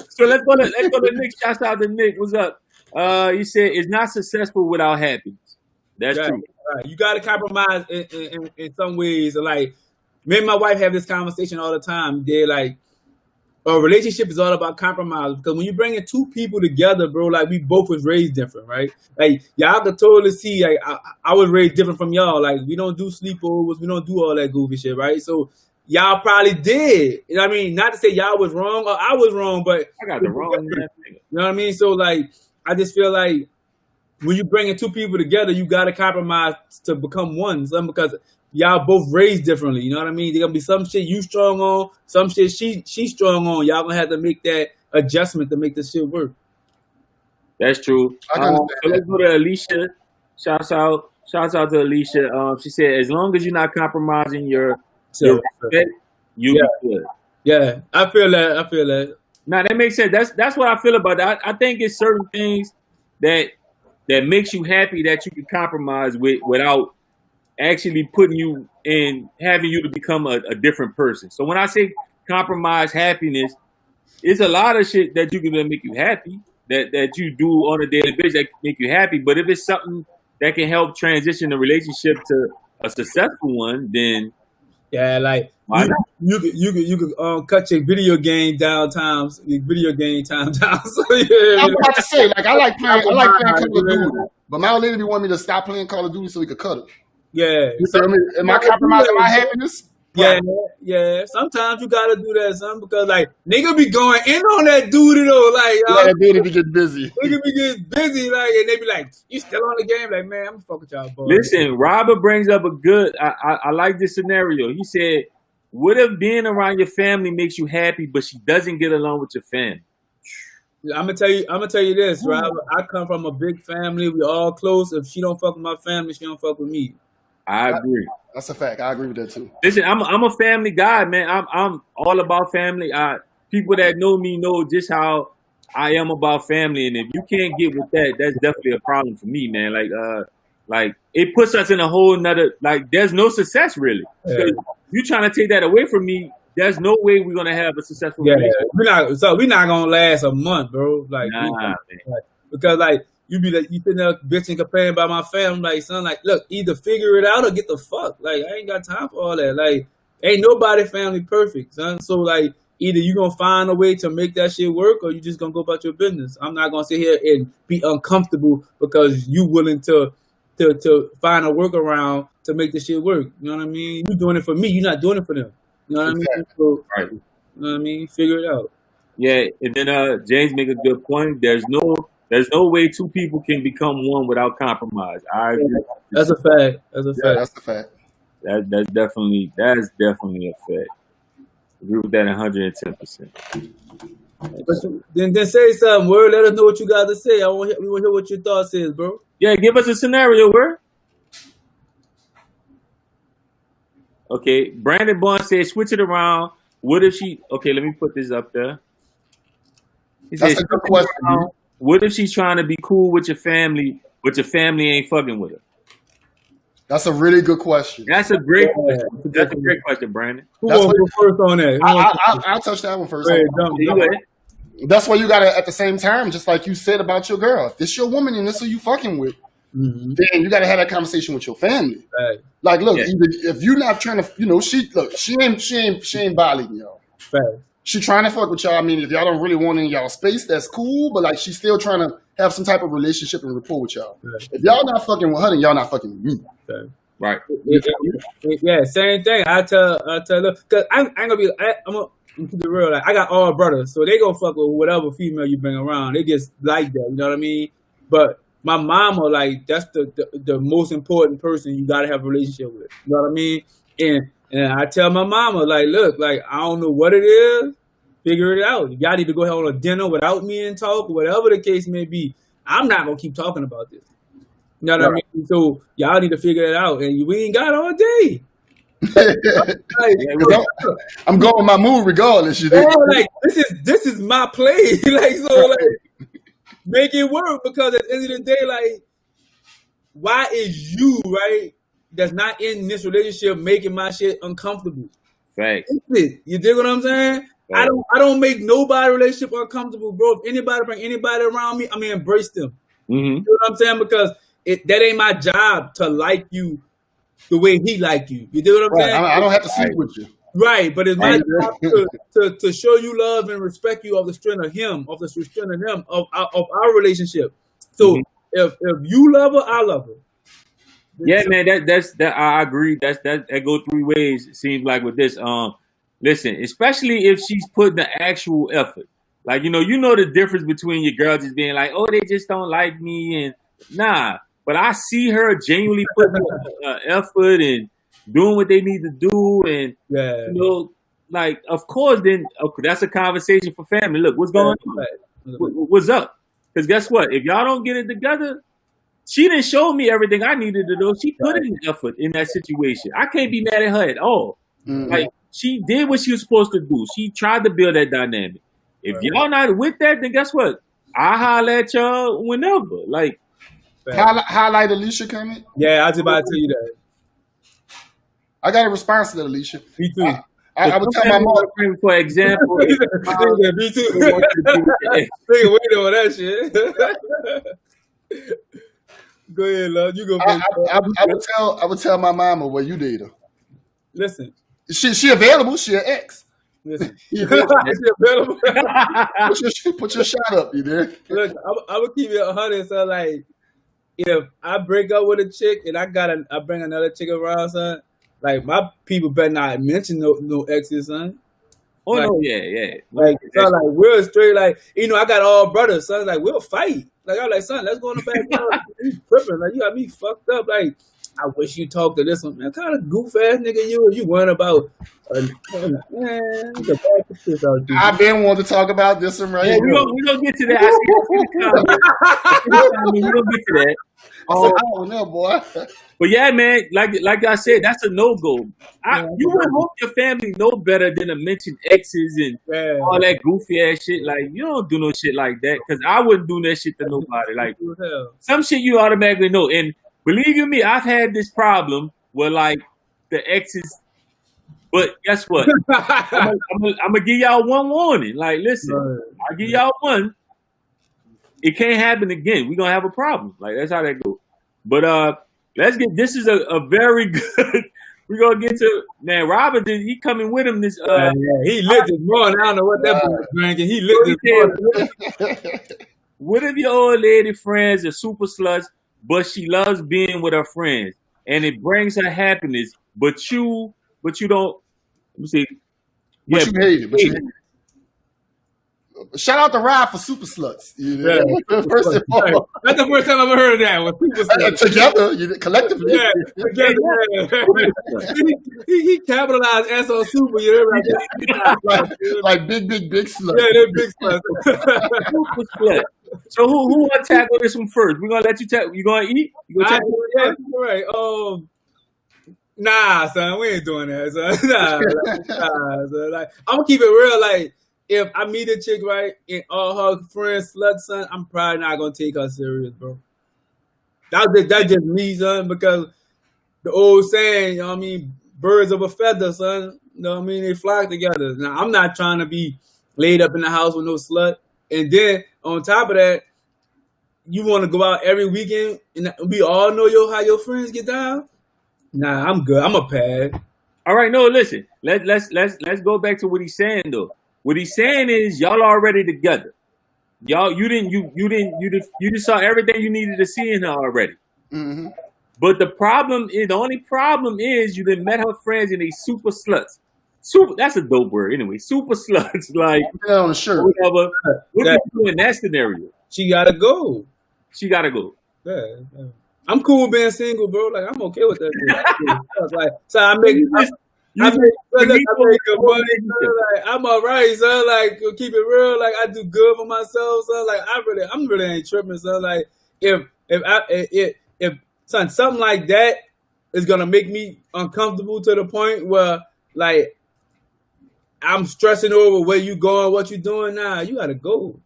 So let's go to Nick. Shouts out to Nick. What's up? He said it's not successful without happiness. That's true. Right. You got to compromise in some ways. Like, me and my wife have this conversation all the time. They're like, a relationship is all about compromise, because when you bring in two people together, bro, like we both was raised different, right? Like y'all can totally see, like I was raised different from y'all. Like we don't do sleepovers, we don't do all that goofy shit, right? So y'all probably did. You know what I mean? Not to say y'all was wrong or I was wrong, but I got the wrong. You know what I mean? So like, I just feel like when you bring in two people together, you got to compromise to become one. Because y'all both raised differently, you know what I mean? There's gonna be some shit you strong on, some shit she strong on. Y'all gonna have to make that adjustment to make this shit work. That's true. So let's go to Alicia. Shouts out to Alicia. She said, as long as you're not compromising your respect, you be good. Yeah, I feel that. Now that makes sense. That's what I feel about that. I think it's certain things that makes you happy that you can compromise with without actually putting you in, having you to become a different person. So when I say compromise happiness, it's a lot of shit that you can make you happy, that you do on a daily basis that can make you happy. But if it's something that can help transition the relationship to a successful one, then like you could cut your video game down. So yeah. I'm about to say, like I like playing Call of Duty, but my old lady wanted me to stop playing Call of Duty so we could cut it. Yeah. You feel me? Am I compromising my happiness? Yeah, yeah. Sometimes you gotta do that, son, because like nigga be going in on that dude though, like Yeah, dude, be getting busy. nigga be getting busy, like, and they be like, "You still on the game?" Like, man, I'm fuck with y'all, boy. Listen, Robert brings up a good. I like this scenario. He said, "What if being around your family makes you happy, but she doesn't get along with your family?" I'm gonna tell you this, Robert. I come from a big family. We all close. If she don't fuck with my family, she don't fuck with me. I agree. That's a fact. I agree with that too. Listen, I'm a family guy, man. I'm all about family. People that know me know just how I am about family, and if you can't get with that, that's definitely a problem for me, man. Like it puts us in a whole nother. Like there's no success really. Because you trying to take that away from me. There's no way we're gonna have a successful relationship. We're not gonna last a month, bro. Like, because like you be like you sitting there bitching complaining about my family, like son, like look, either figure it out or get the fuck. Like I ain't got time for all that. Like ain't nobody family perfect, son. So like either you gonna find a way to make that shit work or you just gonna go about your business. I'm not gonna sit here and be uncomfortable because you willing to find a workaround to make the shit work. You know what I mean? You doing it for me, you're not doing it for them. You know what I mean? So, Right. you know what I mean? Figure it out. Yeah, and then James make a good point. There's no way two people can become one without compromise. I agree. That's a fact. That's a Yeah, fact. that's a fact. That's definitely a fact. Agree with that 110%. Then say something, word. Let us know what you got to say. We want to hear what your thoughts is, bro. Yeah, give us a scenario, word. Okay, Brandon Bond said, switch it around. What if she? Okay, let me put this up there. He That's said, a good question. what if she's trying to be cool with your family, but your family ain't fucking with her? That's a really good question. That's a great question. That's a great question, Brandon. Who That's wants to go first on that? I'll touch that one first. Go ahead, You jump. go ahead. That's why you gotta, at the same time, just like you said about your girl, if this your woman and this who you fucking with, then you gotta have that conversation with your family. Right. Like, look, Yeah. if you're not trying to, she ain't bothering y'all. Right. She trying to fuck with y'all. I mean, if y'all don't really want in y'all space, that's cool. But like, she's still trying to have some type of relationship and rapport with y'all. Right. If y'all not fucking with her, then y'all not fucking with me. Right. Right. Yeah, same thing. I tell her, cause I'm gonna keep it real. Like I got all brothers, so they gonna fuck with whatever female you bring around. They just like that, you know what I mean? But my mama, like that's the most important person you gotta have a relationship with. You know what I mean? And I tell my mama, like, look, like I don't know what it is, figure it out. Y'all need to go ahead on a dinner without me and talk, whatever the case may be. I'm not gonna keep talking about this. You know what I mean? So y'all need to figure it out, and we ain't got all day. I'm going with my mood regardless. You Like this is my play. Like so, like make it work because at the end of the day, like why is you right that's not in this relationship making my shit uncomfortable? Facts. You dig what I'm saying? Right. I don't make nobody relationship uncomfortable, bro. If anybody bring anybody around me, I'm gonna embrace them. Mm-hmm. You know what I'm saying? Because that ain't my job to like you the way he like you. You dig what I'm saying? I don't have to sleep with you. Right, but it's my job to show you love and respect you of the strength of him, of the strength of them, of our relationship. So if you love her, I love her. Yeah, man, I agree. That go three ways. It seems like with this. Listen, especially if she's putting the actual effort. Like you know the difference between your girl just being like, oh, they just don't like me, and nah. But I see her genuinely putting effort and doing what they need to do, and like of course, then that's a conversation for family. Look, what's going on? What's up? Because guess what? If y'all don't get it together, she didn't show me everything I needed to do. She put in effort in that situation. I can't be mad at her at all. Mm-hmm. Like she did what she was supposed to do. She tried to build that dynamic. If y'all not with that, then guess what? I holler at y'all whenever. Like highlight Alicia comment. Yeah, I was about to tell you that. I got a response to that, Alicia. Me too. I would tell my mom. For example, Me too. Nigga waiting on that shit. Go ahead, love. You go. I would tell my mama, well, you date her. Listen. She available. She an ex. Listen. She available. Available. Put your shot up, you there. Look, I would keep it 100. So like, if I break up with a chick and I bring another chick around, son, Like my people better not mention no exes, son. Oh Like, no, yeah. like, son, like we're straight. Like, I got all brothers, son. Like we'll fight. Like I'm like, son, let's go in the backyard. You tripping? Like you got me fucked up. Like I wish you talked to this one, man. Kind of goof ass nigga you worrying about. Man, I've been wanting to talk about this one right Yeah, here. we gonna get to that. I see the comment. We gonna get to that. Oh, I don't know, boy. But yeah, man, like I said, that's a no go. You would hope your family know better than to mention exes and all that goofy ass shit. Like you don't do no shit like that because I wouldn't do that shit to nobody. Like some shit you automatically know. And believe you me, I've had this problem where like the exes. But guess what? I'm gonna give y'all one warning. Like, listen, I'll give y'all one. It can't happen again. We're gonna have a problem. Like that's how that goes. But let's get. This is a very good. We're gonna get to man. Robert, he coming with him. This he lit this morning. I don't know what that boy's drinking. He lit this morning. What if your old lady friends are super sluts, but she loves being with her friends, and it brings her happiness, but you don't. Let me see. But you hate it. But you hate it. Shout out to Rob for super sluts. You know? First of all, that's the first time I've ever heard of that. Was super sluts. Together, collectively. Yeah, together. He capitalized S on super. You know, like big sluts. Yeah, they're big sluts. Super slut. So who want to tackle this one first? We're gonna let you tackle. You gonna eat? You gonna tackle it? Right. Nah, son, we ain't doing that, son. Nah, son. Like, I'm gonna keep it real. Like, if I meet a chick, right, and all her friends slut, son, I'm probably not gonna take her serious, bro. That's just me, son, because the old saying, you know what I mean, birds of a feather, son. You know what I mean? They flock together. Now, I'm not trying to be laid up in the house with no slut. And then, on top of that, you want to go out every weekend, and we all know how your friends get down? Nah, I'm good. I'm a pad. All right, no, listen. Let's go back to what he's saying though. What he's saying is y'all already together. Y'all, you just saw everything you needed to see in her already. Mm-hmm. But the only problem is you done met her friends and they super sluts. That's a dope word anyway. Super sluts, like on the shirt. Whatever. What do you do in that scenario? She gotta go. Yeah. I'm cool with being single, bro. Like I'm okay with that. Like, so I make good money. Like I'm alright, son. Like keep it real. Like I do good for myself, son. Like I'm really ain't tripping, son. Like if something like that is gonna make me uncomfortable to the point where like I'm stressing over where you going, what you doing. Nah, you gotta go.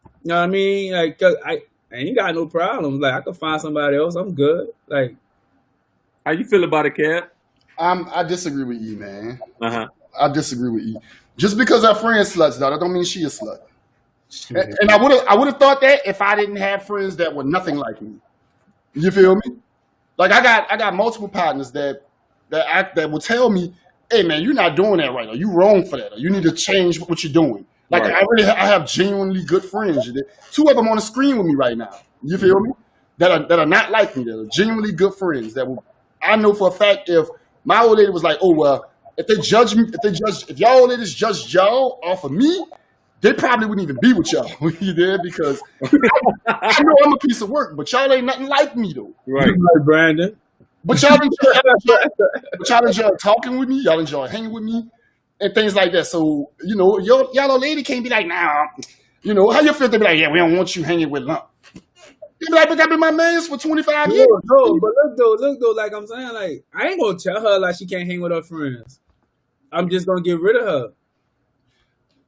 You know what I mean? Like 'cause I ain't got no problems. Like I could find somebody else. I'm good. Like, how you feel about it, Cap? I disagree with you, man. I disagree with you. Just because our friend sluts, though, that don't mean she a slut. And I would have thought that if I didn't have friends that were nothing like me. You feel me? Like I got multiple partners that will tell me, "Hey, man, you're not doing that right, or you wrong for that, or you need to change what you're doing." Like right. I have genuinely good friends. Two of them on the screen with me right now. You feel me? That are not like me. That are genuinely good friends. I know for a fact if my old lady was like, "Oh well," if y'all old ladies judged y'all off of me, they probably wouldn't even be with y'all. You there because I know I'm a piece of work, but y'all ain't nothing like me though. Right, like Brandon. But y'all enjoy talking with me. Y'all enjoy hanging with me. And things like that. So, y'all old lady can't be like, nah, how you feel? They be like, yeah, we don't want you hanging with Lump. They be like, but that been my man for 25 years. No, but look though, like I'm saying, like, I ain't gonna tell her like she can't hang with her friends. I'm just gonna get rid of her.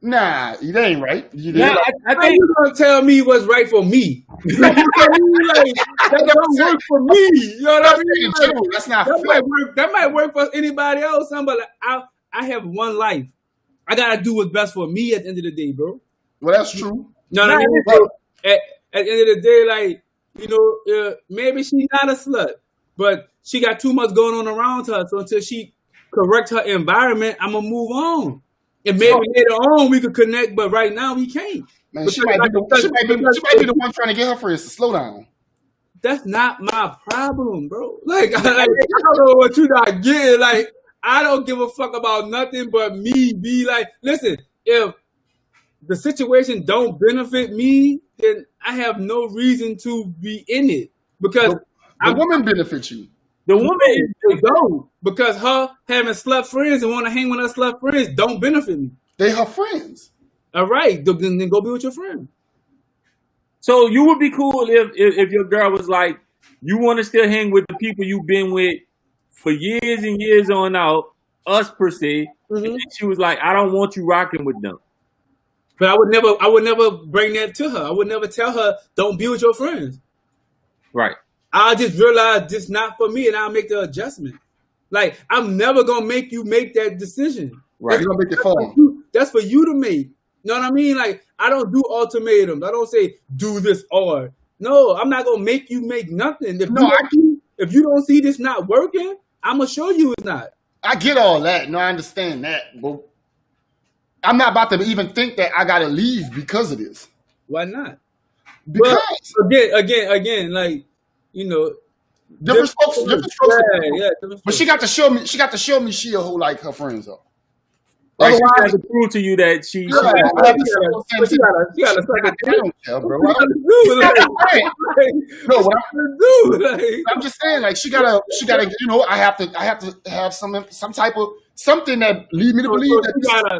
Nah, it ain't right. I think you're gonna tell me what's right for me. You know what I mean? Like, that don't work for me. You know what I mean? Like, that's not that might work for anybody else, but like, I have one life. I gotta do what's best for me at the end of the day, bro. Well, that's true. No, I mean? So, at the end of the day, like, maybe she's not a slut, but she got too much going on around her. So until she correct her environment, I'm gonna move on. And maybe later on we could connect, but right now we can't. Man, she might be the one trying to get her friends to slow down. that's not my problem, bro. Like, I don't know what you not getting. Like, I don't give a fuck about nothing but me. Be like, listen, if the situation don't benefit me, then I have no reason to be in it because the woman benefits you. The woman don't, because her having slut friends and want to hang with her slut friends don't benefit me. They her friends. All right, then go be with your friend. So you would be cool if your girl was like, you want to still hang with the people you've been with for years and years on out, us per se. Mm-hmm. And she was like, I don't want you rocking with them. But I would never bring that to her. I would never tell her, don't be with your friends. Right. I just realized this not for me, and I'll make the adjustment. Like, I'm never gonna make you make that decision. Right. You're gonna make it fun. That's for you to make. You know what I mean? Like, I don't do ultimatums. I don't say do this or no. I'm not gonna make you make nothing. If you don't see this not working, I'm gonna show you it's not. I get all that. No, I understand that, but I'm not about to even think that I gotta leave because of this. Why not? Because again, like, you know, different folks. Yeah, but she got to show me. She got to show me she a whole like her friends are. Like, she has to prove to you that she. You gotta I'm just saying, like, she gotta. You know, I have to have something that lead me to believe that.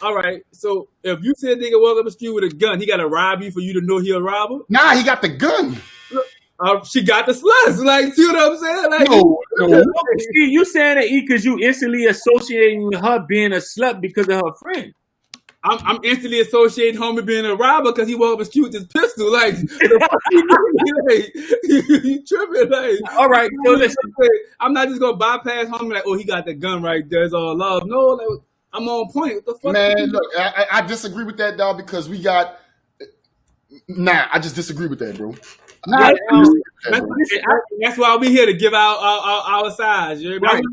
All right, so if you said nigga walk up the street with a gun, he gotta rob you for you to know he a robber? Nah, he got the gun. She got the sluts. Like, see what I'm saying? Like, no. See, you saying that because you instantly associating her being a slut because of her friend. I'm instantly associating homie being a robber because he walked up the street with his pistol. Like, you tripping? Like, all right, so listen. I'm not just gonna bypass homie like, oh, he got the gun right there. It's all love. No, like, I'm on point. What the fuck? Man, look, I disagree with that, dog, because we got. Nah, I just disagree with that, bro. Nah, that's why we here to give our sides. Right.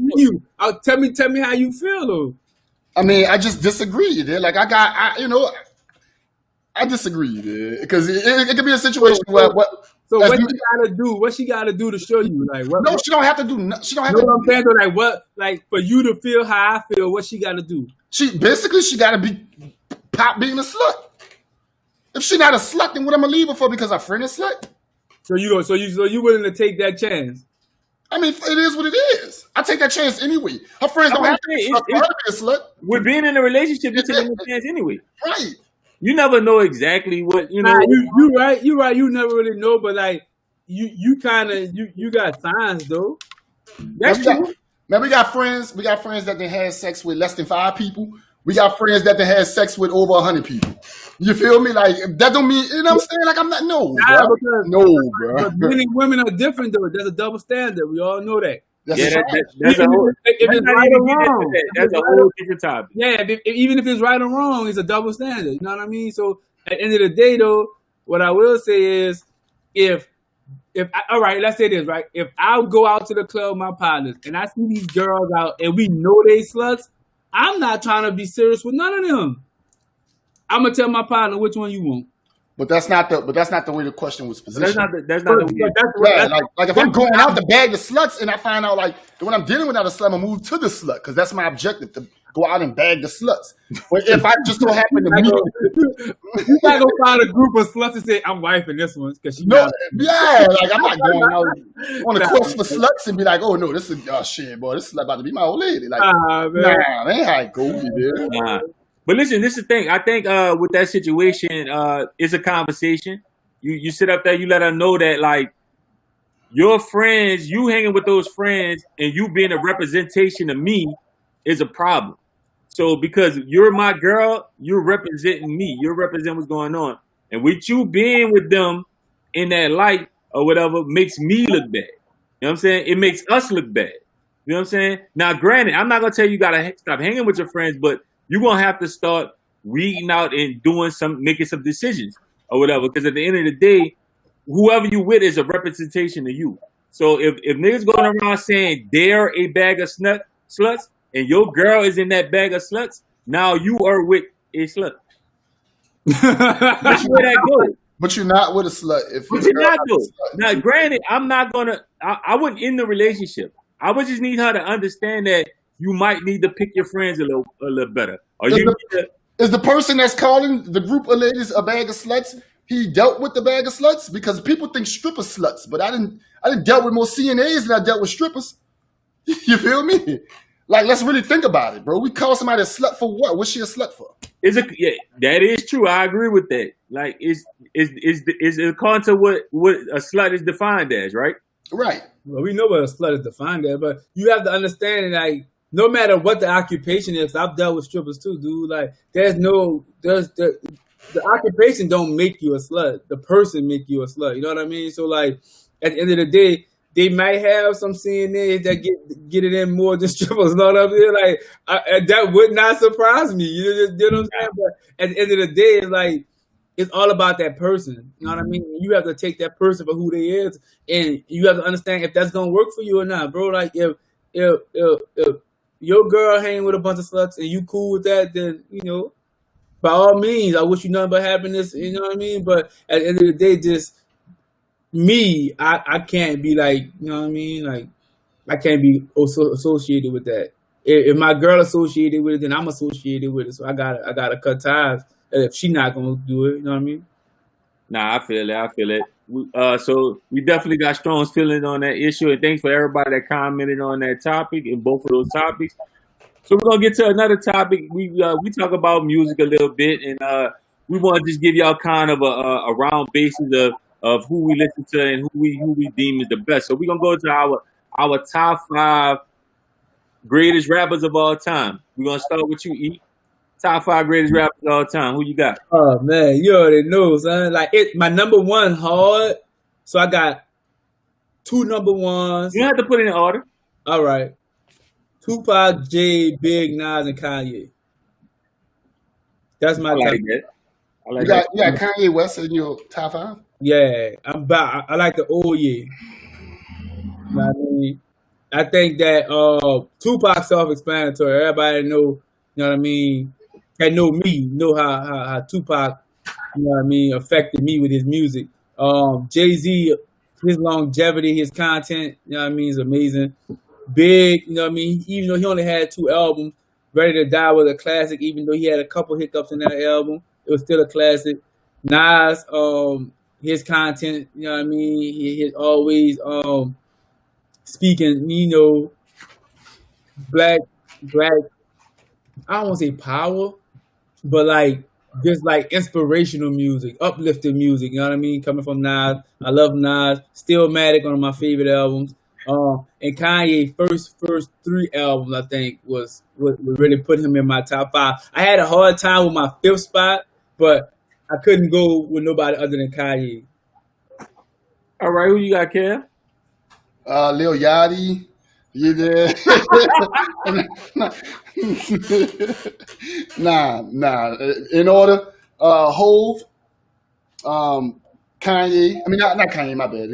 Tell me how you feel though. I mean, I just disagree. Dude. Like I disagree, dude. Because it could be a situation where So what she gotta do? What she gotta do to show you? Like what? No, she don't have to do. She don't have to. What I'm saying, like what? Like for you to feel how I feel, what she gotta do? She gotta be pop being a slut. If she not a slut, then what I'm gonna leave her for? Because her friend is slut. So you willing to take that chance? I mean, it is what it is. I take that chance anyway. Her friends don't have to be a slut. We're being in a relationship, you're taking a chance anyway. Right. You never know exactly what you know. You right. You never really know, but like you kind of you got signs though. That's true. Man, we got friends. We got friends that they had sex with less than 5 people. We got friends that they had sex with over 100 people. You feel me? Like that don't mean, you know what I'm saying? Like I'm not bro. But men and women are different though. There's a double standard. We all know that. That's a whole different topic. Yeah, even if it's right or wrong, it's a double standard. You know what I mean? So at the end of the day, though, what I will say is, all right, let's say this, right? If I go out to the club with my partners and I see these girls out and we know they sluts, I'm not trying to be serious with none of them. I'm gonna tell my partner which one you want. But that's not the way the question was positioned. That's not the way. Like if I'm going out to bag the sluts and I find out like when I'm dealing with a slut, I'm gonna move to the slut because that's my objective, to go out and bag the sluts. But if I just don't happen to meet, you not gonna find a group of sluts and say I'm wifing this one because she. No, like I'm not going out on the quest for sluts and be like, oh no, this is shit, boy, this is about to be my old lady. Like, man, that ain't how it goes, dude. But listen, this is the thing. I think with that situation, it's a conversation. You sit up there, you let her know that like your friends, you hanging with those friends, and you being a representation of me is a problem. So because you're my girl, you're representing me. You're representing what's going on, and with you being with them in that light or whatever makes me look bad. You know what I'm saying? It makes us look bad. You know what I'm saying? Now, granted, I'm not gonna tell you gotta stop hanging with your friends, but you're going to have to start reading out and making some decisions or whatever. Because at the end of the day, whoever you with is a representation of you. So if niggas going around saying they're a bag of sluts and your girl is in that bag of sluts, now you are with a slut. That's where that goes. But you're not with a slut if But your you're girl not not though. a slut. Now, granted, I'm not gonna. I wouldn't end the relationship. I would just need her to understand that you might need to pick your friends a little better, or Is you the, need to. is the person that's calling the group of ladies a bag of sluts? He dealt with the bag of sluts because people think strippers sluts, but I didn't. I didn't dealt with more CNAs than I dealt with strippers. You feel me? Like, let's really think about it, bro. We call somebody a slut for what? What's she a slut for? Yeah, that is true. I agree with that. Like, is according to what a slut is defined as, right? Right. Well, we know what a slut is defined as, but you have to understand, like, no matter what the occupation is, I've dealt with strippers too, dude. Like, the occupation don't make you a slut. The person make you a slut. You know what I mean? So, like, at the end of the day, they might have some CNAs that get it in more than strippers. You know what I mean? Like, that would not surprise me. You know what I'm saying? But at the end of the day, it's like, it's all about that person. You know what I mean? You have to take that person for who they is, and you have to understand if that's gonna work for you or not, bro. Like, if your girl hang with a bunch of sluts and you cool with that, then, you know, by all means, I wish you nothing but happiness. You know what I mean? But at the end of the day, just me, I can't be like, you know what I mean? Like, I can't be associated with that. If my girl associated with it, then I'm associated with it. So I gotta cut ties. If she not gonna do it, you know what I mean? Nah, I feel it. So we definitely got strong feelings on that issue, and thanks for everybody that commented on that topic and both of those topics. So we're gonna get to another topic. We talk about music a little bit, and we want to just give y'all kind of a round basis of who we listen to and who we deem is the best. So we're gonna go to our top 5 greatest rappers of all time. We're gonna start with you, E. Top 5 greatest rappers of all time. Who you got? Oh man, you already know, son. Like, my number one hard. So I got 2 number ones. You don't have to put it in order. All right. Tupac, Jay, Big, Nas, and Kanye. That's my I top. like that. I like You got that. you got Kanye West in your top 5. Yeah, I like the old year. You know what I mean? I think that Tupac's self-explanatory. Everybody know, you know what I mean? That know me, know how Tupac, you know what I mean, affected me with his music. Jay-Z, his longevity, his content, you know what I mean, is amazing. Big, you know what I mean, even though he only had 2 albums, Ready to Die was a classic, even though he had a couple hiccups in that album, it was still a classic. Nas, his content, you know what I mean, he's always speaking, you know, black, I don't want to say power, but like, just like inspirational music, uplifting music, you know what I mean? Coming from Nas. I love Nas. Stillmatic, one of my favorite albums. And Kanye first 3 albums, I think, was what really put him in my top 5. I had a hard time with my 5th spot, but I couldn't go with nobody other than Kanye. All right, who you got, Kev? Lil Yachty. You there? Nah. In order, Hove, Kanye. I mean, not Kanye. My bad.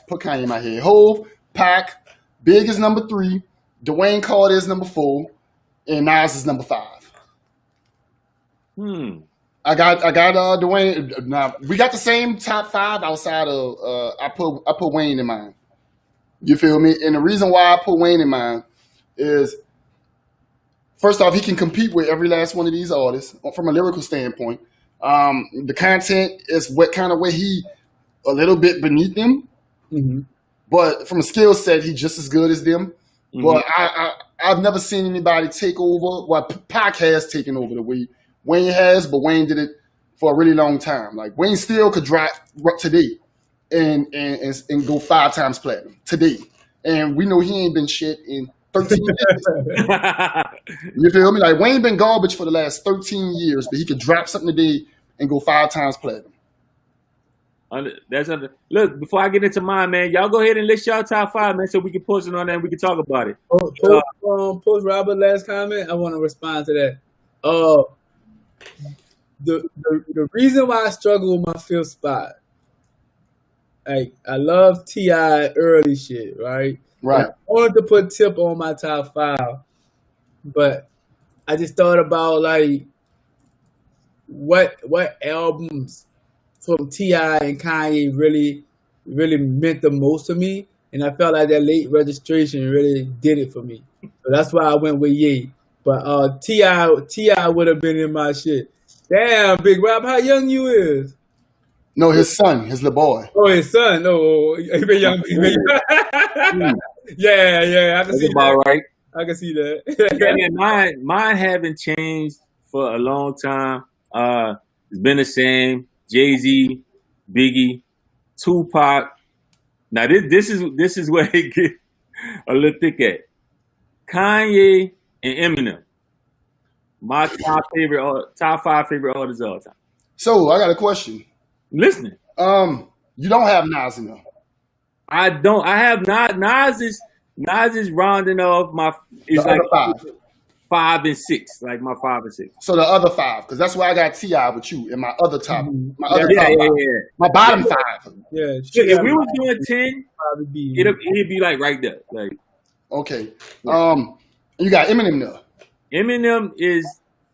Put Kanye in my head. Hove, Pac, Big is number 3, Dwayne Carter is number 4, and Nas is number 5. I got Dwayne. Now we got the same top 5 outside of I put Wayne in mine. You feel me? And the reason why I put Wayne in mine is, first off, he can compete with every last one of these artists from a lyrical standpoint. The content is what kind of way he a little bit beneath them, but from a skill set, he's just as good as them. But I've never seen anybody take over. Well, Pac has taken over the way Wayne has, but Wayne did it for a really long time. Like, Wayne still could drop today and go 5 times platinum today. And we know he ain't been shit in 13 years. You feel me? Like, Wayne been garbage for the last 13 years, but he could drop something today and go 5 times platinum. Look, before I get into mine, man, y'all go ahead and list y'all top 5, man, so we can post it on there and we can talk about it. Post Robert last comment. I want to respond to that. The reason why I struggle with my 5th spot, like, I love T.I. early shit, right? Right. I wanted to put Tip on my top 5, but I just thought about, like, what albums from T.I. and Kanye really meant the most to me. And I felt like that late registration really did it for me. So that's why I went with Ye. But T.I. would have been in my shit. Damn, Big Rob, how young you is? No, his son, his little boy. Oh, his son. No, he been young. Yeah, I can That's see about that. right. I can see that. Yeah, man, mine haven't changed for a long time. It's been the same. Jay-Z, Biggie, Tupac. Now this is where it get a little thick at. Kanye and Eminem. My top 5 favorite artists of all time. So I got a question. Listening. You don't have Nas in there. I don't. I have not. Nas is rounding off my. It's The like other 5. 5 and 6, like my 5 and 6. So the other 5, because that's why I got T.I. with you in my other top. My other Yeah, top yeah, 5. yeah. My bottom 5. Yeah, So if we were doing 10, probably be. it'd be like right there. Like Okay. You got Eminem there. Eminem is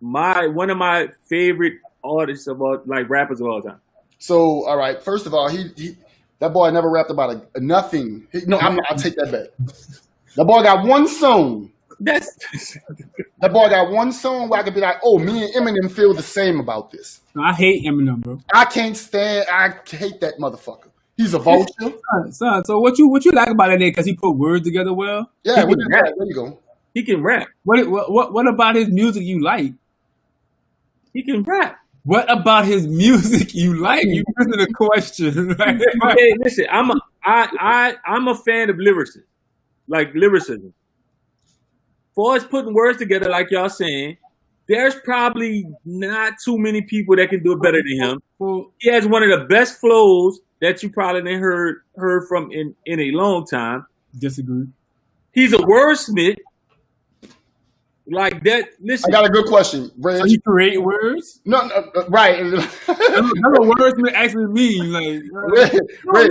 one of my favorite artists of all, like rappers of all time. So all right. First of all, he that boy never rapped about a nothing. I'll take that back. That boy got one song. That's That boy got one song where I could be like, oh, me and Eminem feel the same about this. I hate Eminem, bro. I hate that motherfucker. He's a vulture. Son, so what you like about that nigga? Because he put words together well. Yeah, He can rap. there you go. He can rap. What about his music you like? He can rap. What about his music you like? You listen to the question. Right? Okay, listen. I'm a fan of lyricism. For us putting words together, like y'all saying, there's probably not too many people that can do it better than him. Well, He has one of the best flows that you probably didn't heard from in a long time. disagree. He's a wordsmith. Like that. Listen, I got a good question, Reg. So you create words? No, right. That's what words actually mean. Like, Reg, Reg,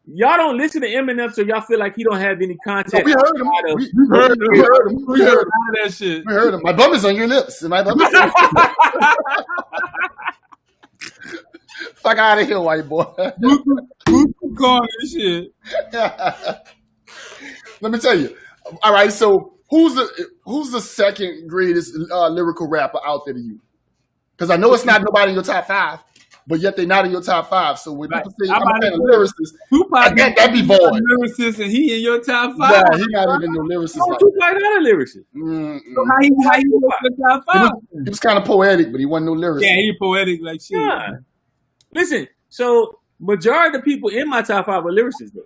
y'all don't listen to Eminem, so y'all feel like he don't have any content. we heard him. outside of- We heard him. We heard him. none of that shit. We heard him. My bum is on your lips. My bum is on Fuck out of here, white boy. Who's calling this shit? Let me tell you. All right, so who's the second greatest lyrical rapper out there to you? Because I know it's not nobody in your top 5, but yet they're not in your top 5. So when people say I'm a fan of lyricists, Tupac that'd be boring. lyricist, and he in your top 5. Yeah, he not even no lyricist. Oh, Like Tupac not a lyricist. So how he in the top 5? he was kind of poetic, but he wasn't no lyricist. Yeah, he poetic like shit. Yeah. Listen, so majority of the people in my top 5 are lyricists, though.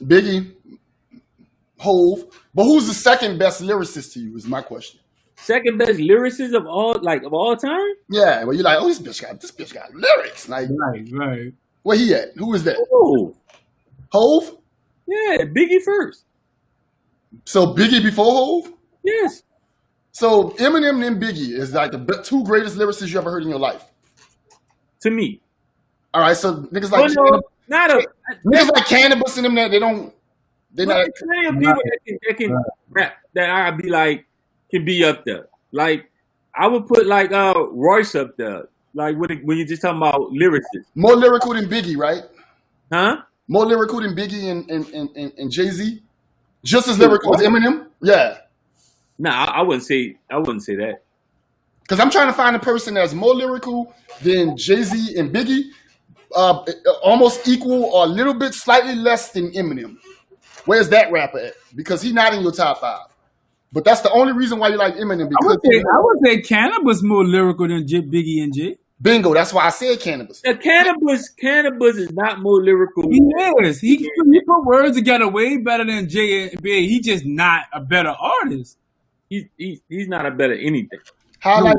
Biggie, Hove, but who's the second best lyricist to you? Is my question. Second best lyricist of all time? Yeah, well, you're like, oh, this bitch got lyrics. Like, Right. where he at? Who is that? Oh, Hove? yeah, Biggie first. So Biggie before Hove? Yes. So Eminem and Biggie is like the 2 greatest lyricists you ever heard in your life. To me. All right, so niggas like Not a. niggas like Cannabis and them that they're not. There's plenty of people that can rap that I'd be like can be up there. Like I would put like Royce up there. Like when you're just talking about lyricists, More lyrical than Biggie, right? huh? More lyrical than Biggie and Jay-Z. Just as lyrical as Eminem. Yeah, Nah, I wouldn't say that. because I'm trying to find a person that's more lyrical than Jay-Z and Biggie, almost equal or a little bit slightly less than Eminem. Where's that rapper at? Because he's not in your top 5. But that's the only reason why you like Eminem. I Because would say Cannabis more lyrical than Biggie and J. bingo, that's why I said Cannabis. Cannabis is not more lyrical. He is. He put words together way better than J and Big. He's just not a better artist. He's not a better anything. Highlight.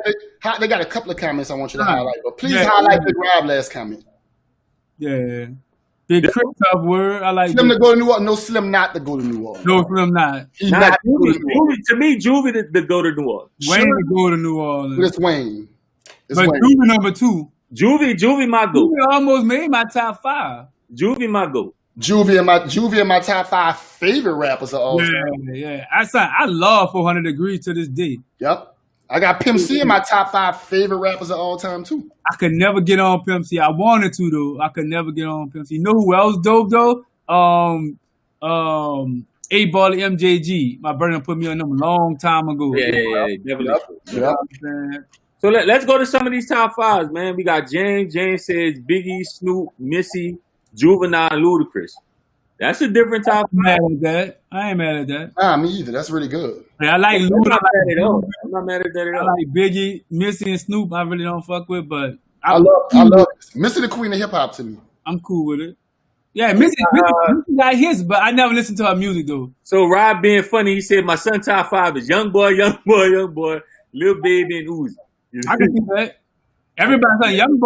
They got a couple of comments I want you to highlight, but please highlight Big Rob last comment. Yeah. Big Chris tough word. I like Slim to go to New Orleans. No, Slim not to go to New Orleans. No, Slim not. He's Nah, not to go to New Orleans. to me, Juvie to go to New Orleans. Wayne to go to New Orleans. It's Wayne. It's But Wayne. Juvie number 2. Juvie my go. Juvie almost made my top 5. Juvie my go. Juvie and my top 5 favorite rappers of all time. Yeah. I love 400 Degrees to this day. Yep. I got Pimp C in my top 5 favorite rappers of all time too. I could never get on Pimp C. I wanted to though. I could never get on Pimp C. You know who else dope though? 8Ball MJG. My brother put me on them a long time ago. Yeah, definitely. Yep. So let's go to some of these top 5s, man. We got James. James says Biggie, Snoop, Missy, Juvenile, Ludacris. That's a different top 5. I ain't mad at that. Nah, me either. That's really good. I like I'm Luda. not mad at all. I'm not mad at that at I all. like Biggie, Missy, and Snoop. I really don't fuck with, but I love Missy the Queen of Hip Hop to me. I'm cool with it. Yeah, Missy got his, but I never listened to her music though. So Rob being funny, he said my son top 5 is Young Boy, Lil Baby, and Uzi. I can see that. Everybody's like young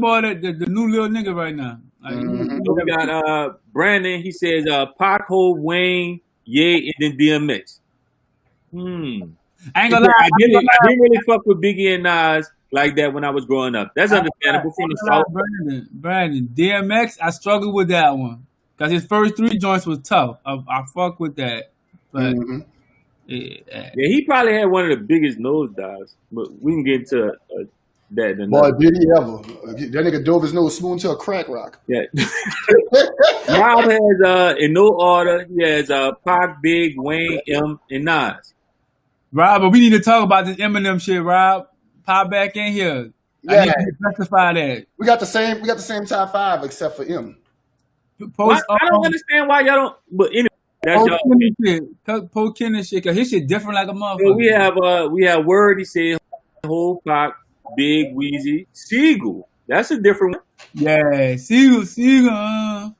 boy, the new little nigga right now. Like, So we got Brandon. He says Pac, Hov, Wayne, Ye, and then DMX. I ain't gonna lie. I didn't really fuck with Biggie and Nas like that when I was growing up. That's understandable from the South. Brandon, DMX, I struggled with that one because his first 3 joints was tough. I fuck with that, but Yeah, he probably had one of the biggest nosedives, but we can get into that. Boy, did he ever. That nigga dove his nose smooth into a crack rock. Yeah. Rob has, in no order, he has Pac, Big, Wayne, M, and Nas. Rob, but we need to talk about this Eminem shit, Rob. Pop back in here. Yeah. I need to specify that. We got the same top 5 except for M. Post, I don't understand why y'all don't, but anyway, that's y'all. Post Kenneth shit, cause his shit different like a motherfucker. So we have Word, he said, Whole Pac, Big, Weezy, Siegel. That's a different one. Yeah, Siegel.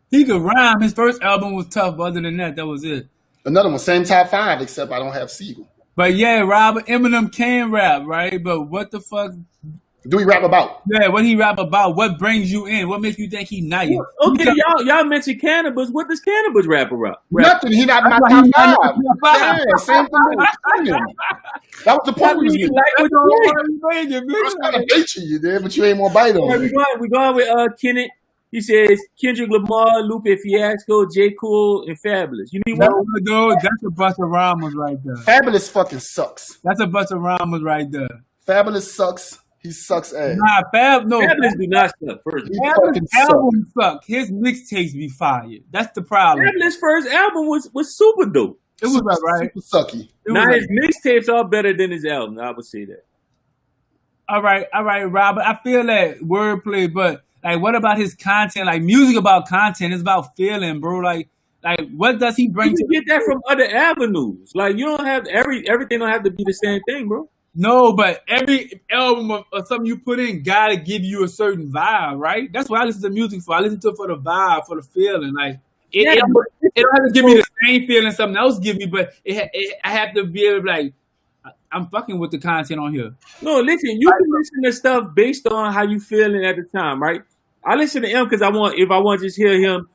He could rhyme. His first album was tough, but other than that was it. Another one, same top 5 except I don't have Siegel. But yeah, Robert Eminem can rap, right? But what the fuck? Do he rap about? Yeah, what he rap about? What brings you in? What makes you think he nice? Okay, y'all mentioned Cannabis. What does Cannabis rap about? Nothing. He not my top 5. Yeah, same thing with him. That was the point we was getting. I was trying to bait you there, but you ain't more bite on me. We going with Kenneth. He says Kendrick Lamar, Lupe Fiasco, J. Cole, and Fabulous. You need one? No, that's a bunch of rhymes right there. Fabulous fucking sucks. That's a bunch of rhymes right there. Fabulous sucks. He sucks ass. Nah, Fabulous do not suck. First, Fabulous album suck. His mixtapes be fired. That's the problem. Fabulous first album was super dope. It was right. Super sucky. Now his mixtapes are better than his album. I would say that. All right, Robert. I feel that wordplay, but like, what about his content? Like, music about content is about feeling, bro. Like, what does he bring? You can get that from other avenues. Like, you don't have everything don't have to be the same thing, bro. No, but every album or something you put in gotta give you a certain vibe, right? That's what I listen to music for. I listen to it for the vibe, for the feeling. Like, it don't have to give me the same feeling something else give me, but I have to be able to, like, I'm fucking with the content on here. No, listen, you can listen to stuff based on how you feeling at the time, right? I listen to him because if I want to just hear him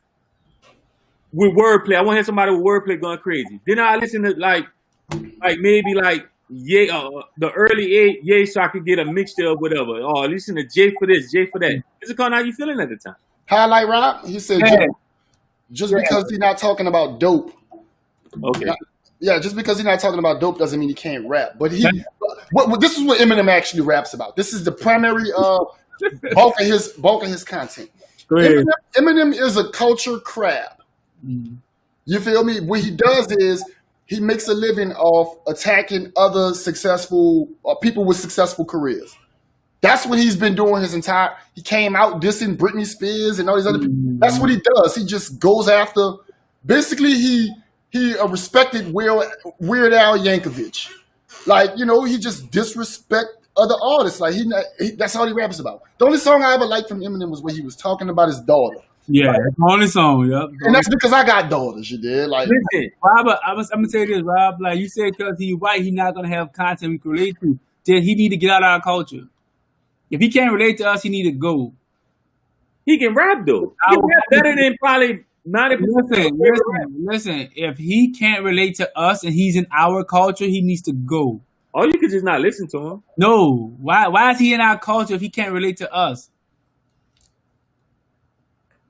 with wordplay, I want to hear somebody with wordplay going crazy. Then I listen to like maybe like the early Ye, so I could get a mixture of whatever. Oh, listen to J for this, J for that. It's according to how you feeling at the time. Highlight Rob, he said just because he's not talking about dope. Okay. Yeah, just because he's not talking about dope doesn't mean he can't rap. But this is what Eminem actually raps about. This is the primary bulk of his content. Eminem is a culture crab. You feel me? What he does is he makes a living off attacking other successful people with successful careers. That's what he's been doing his entire. He came out dissing Britney Spears and all these other people. That's what he does. He just goes after. Basically, he a respected Weird Al Yankovic. Like, you know, he just disrespect other artists. Like that's all he raps about. The only song I ever liked from Eminem was when he was talking about his daughter. Yeah, that's the only song. Yep. And that's because I got daughters. You did. Like, listen, Robert, I'm gonna tell you this, Rob. Like you said, because he's white, he's not gonna have content we can relate to. Then he need to get out of our culture. If he can't relate to us, he need to go. He can rap though. He can rap better than probably 90%. Listen. If he can't relate to us and he's in our culture, he needs to go. Or you could just not listen to him. No. Why is he in our culture if he can't relate to us?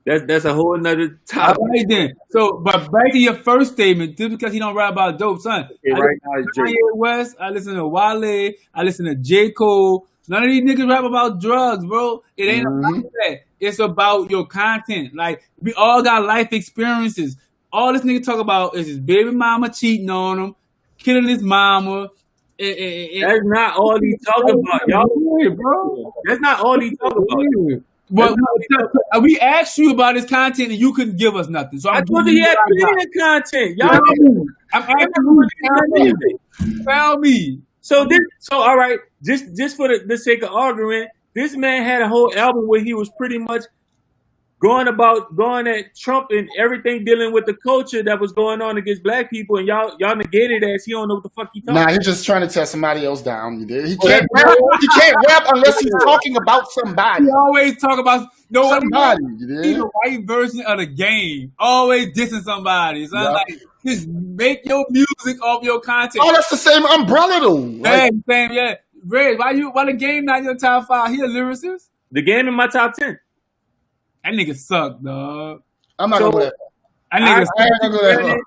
That's a whole nother All topic. right then. So, but back to your first statement, just because he don't rap about dope, son. Okay, I right listen now it's to Drake. Kanye West, I listen to Wale, I listen to J. Cole. None of these niggas rap about drugs, bro. It ain't about that. It's about your content. Like, we all got life experiences. All this nigga talk about is his baby mama cheating on him, killing his mama. That's not all he talking about, y'all. Bro. That's not all he talking about. Well, we asked you about his content and you couldn't give us nothing. So I told you he had plenty of content. Y'all, I'm asking you, tell me. So all right, just for the sake of argument, this man had a whole album where he was pretty much going at Trump and everything dealing with the culture that was going on against black people, and y'all negated as he don't know what the fuck he talking. Nah, he's just trying to tear somebody else down. He can't rap. He can't rap unless he's talking about somebody. He always talk about somebody. He's the white version of the game. Always dissing somebody. So Yep. like, just make your music off your content. Oh, that's the same umbrella though. Like, Same, yeah. Red, why the game not in your top 5? He a lyricist? The game in my top 10. That nigga suck, dog. I'm not gonna go that. That nigga I ain't gonna go that far.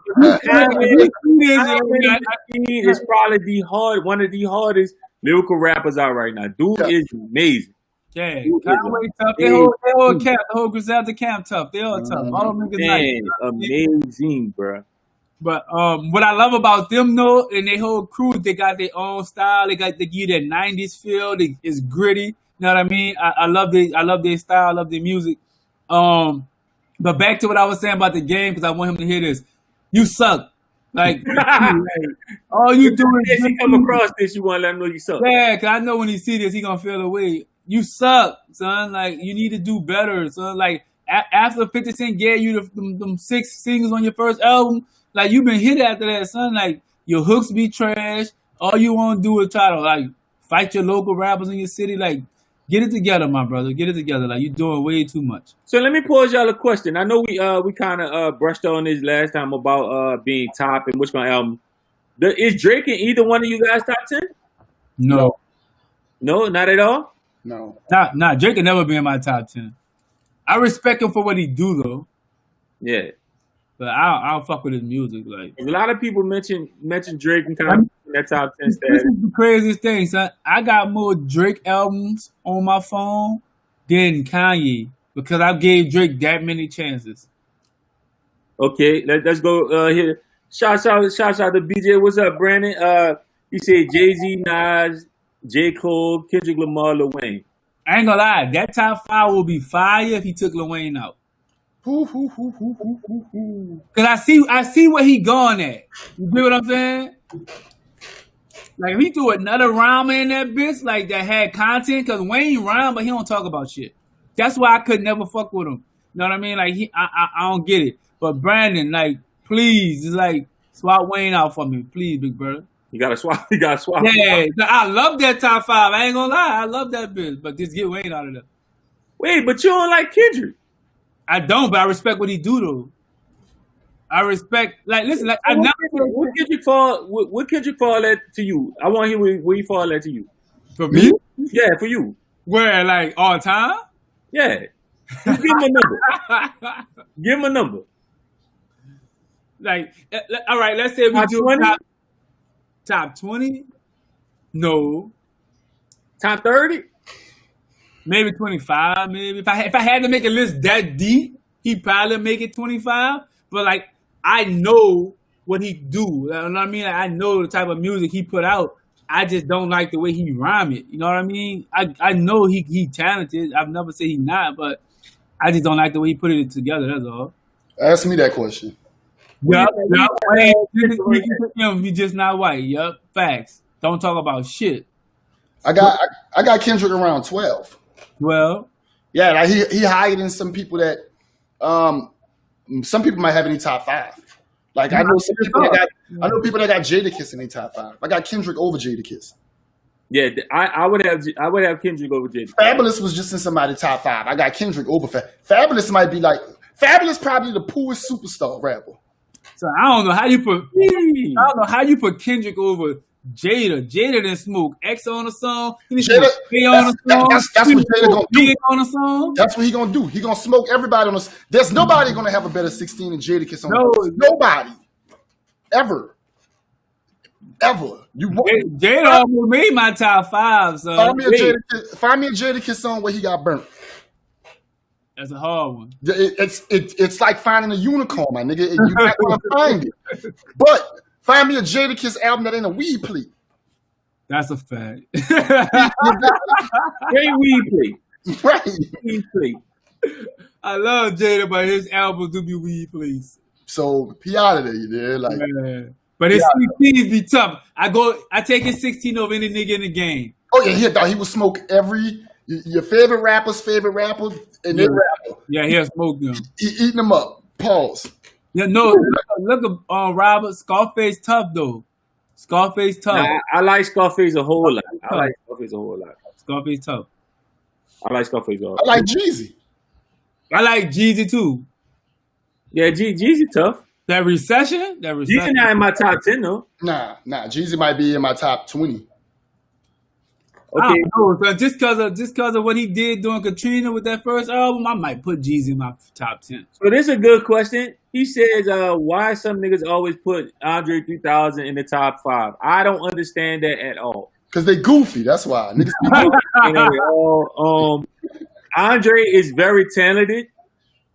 Kanye is probably one of the hardest lyrical rappers out right now. Dude is amazing. Yeah, Conway tough. They whole camp, the whole Griselda camp tough. They all tough. All them niggas Man, nice. amazing, bro. But what I love about them though, and their whole crew, they got their own style. They give you that '90s feel. It's gritty. You know what I mean? I love their style. I love their music. But back to what I was saying about the game, because I want him to hear this. You suck. Like, all you do is if he come across this, you want to let him know you suck. Yeah, because I know when he see this, he gonna feel the way. You suck, son. Like, you need to do better, son. Like, after 50 Cent gave you them 6 singles on your first album, like, you been hit after that, son. Like, your hooks be trash. All you want to do is try to, like, fight your local rappers in your city. Like, get it together, my brother. Get it together. Like, you're doing way too much. So let me pose y'all a question. I know we kind of brushed on this last time about being top and which one album. Is Drake in either one of you guys top 10? No. No, not at all? No. Nah, Drake can never be in my top 10. I respect him for what he do, though. Yeah. But I don't fuck with his music. Like, a lot of people mention Drake and kind of in that top 10 this status. is the craziest thing, son. I got more Drake albums on my phone than Kanye because I gave Drake that many chances. Okay, let's go here. Shouts out to BJ. What's up, Brandon? He said Jay-Z, Nas, J. Cole, Kendrick Lamar, Lil Wayne. I ain't gonna lie, that top 5 will be fire if he took Lil Wayne out. Cause I see where he going at. You get what I'm saying? Like, if he threw another rhyme in that bitch, like, that had content, cause Wayne rhyme, but he don't talk about shit. That's why I could never fuck with him. You know what I mean? Like, I don't get it. But Brandon, like, please, just like swap Wayne out for me, please, big brother. You gotta swap. Yeah, I love that top 5. I ain't gonna lie, I love that bitch. But just get Wayne out of there. Wait, but you don't like Kendrick? I don't, but I respect what he do though. I respect, like, listen, like, I never. What Kendrick fall at to you? I want to hear where he fall at to you. For me? Yeah, for you. Where, like, all time? Yeah. Just give him a number. Give him a number. Like, all right, let's say we Top do 20? top 20. No, Top 30? maybe 25. Maybe if I had to make a list that deep, he'd probably make it 25. But like, I know what he do. You know what I mean? Like, I know the type of music he put out. I just don't like the way he rhyme it. You know what I mean? I know he talented. I've never said he not, but I just don't like the way he put it together. That's all. Ask me that question. Yup. He just not white. Yup. Facts. Don't talk about shit. I got Kendrick around 12. Well, Yeah, like he higher than some people that some people might have any top 5. Like I know people that got Jadakiss in their top 5. I got Kendrick over Jadakiss. Yeah, I would have Kendrick over Jadakiss. Fabulous was just in somebody's top 5. I got Kendrick over Fabulous. Might be like Fabulous, probably the poorest superstar rapper. so I don't know how you put Kendrick over Jada didn't smoke X on a song. He didn't Jada, smoke A on a song. that's He what didn't Jada smoke gonna do. Big on a song. That's what he gonna do. He gonna smoke everybody on this. There's nobody gonna have a better 16 than Jadakiss on this. Nobody. Ever. You want Jada almost made my top 5, so find me a Jadakiss song where he got burnt. That's a hard one. It's like finding a unicorn, my nigga. You're not gonna find it. But find me a Jadakiss album that ain't a weed plea. That's a fact. Great weed plea. Right. Weed plea. I love Jada, but his albums do be weed, please. So he out of there, you there? Like, Yeah. But his 16s be tough. I take his 16 over any nigga in the game. oh yeah, he would smoke your favorite rapper's favorite rapper and their rapper. Yeah, he'll smoke them. He eating them up. Pause. Yeah, no, look at Robert. Scarface tough though. Scarface tough. Nah, I like Scarface a whole lot. I like Scarface a whole lot. Scarface tough. I like Scarface a whole I lot. like Jeezy. I like Jeezy too. Yeah, Jeezy tough. That recession. Jeezy not in my top 10 though. Nah. Jeezy might be in my top 20. I Okay. don't know, so just cause of what he did during Katrina with that first album, I might put Jeezy in my top 10. So this is a good question. He says, why some niggas always put Andre 3000 in the top 5? I don't understand that at all. Cause they goofy. That's why. Niggas be Andre is very talented.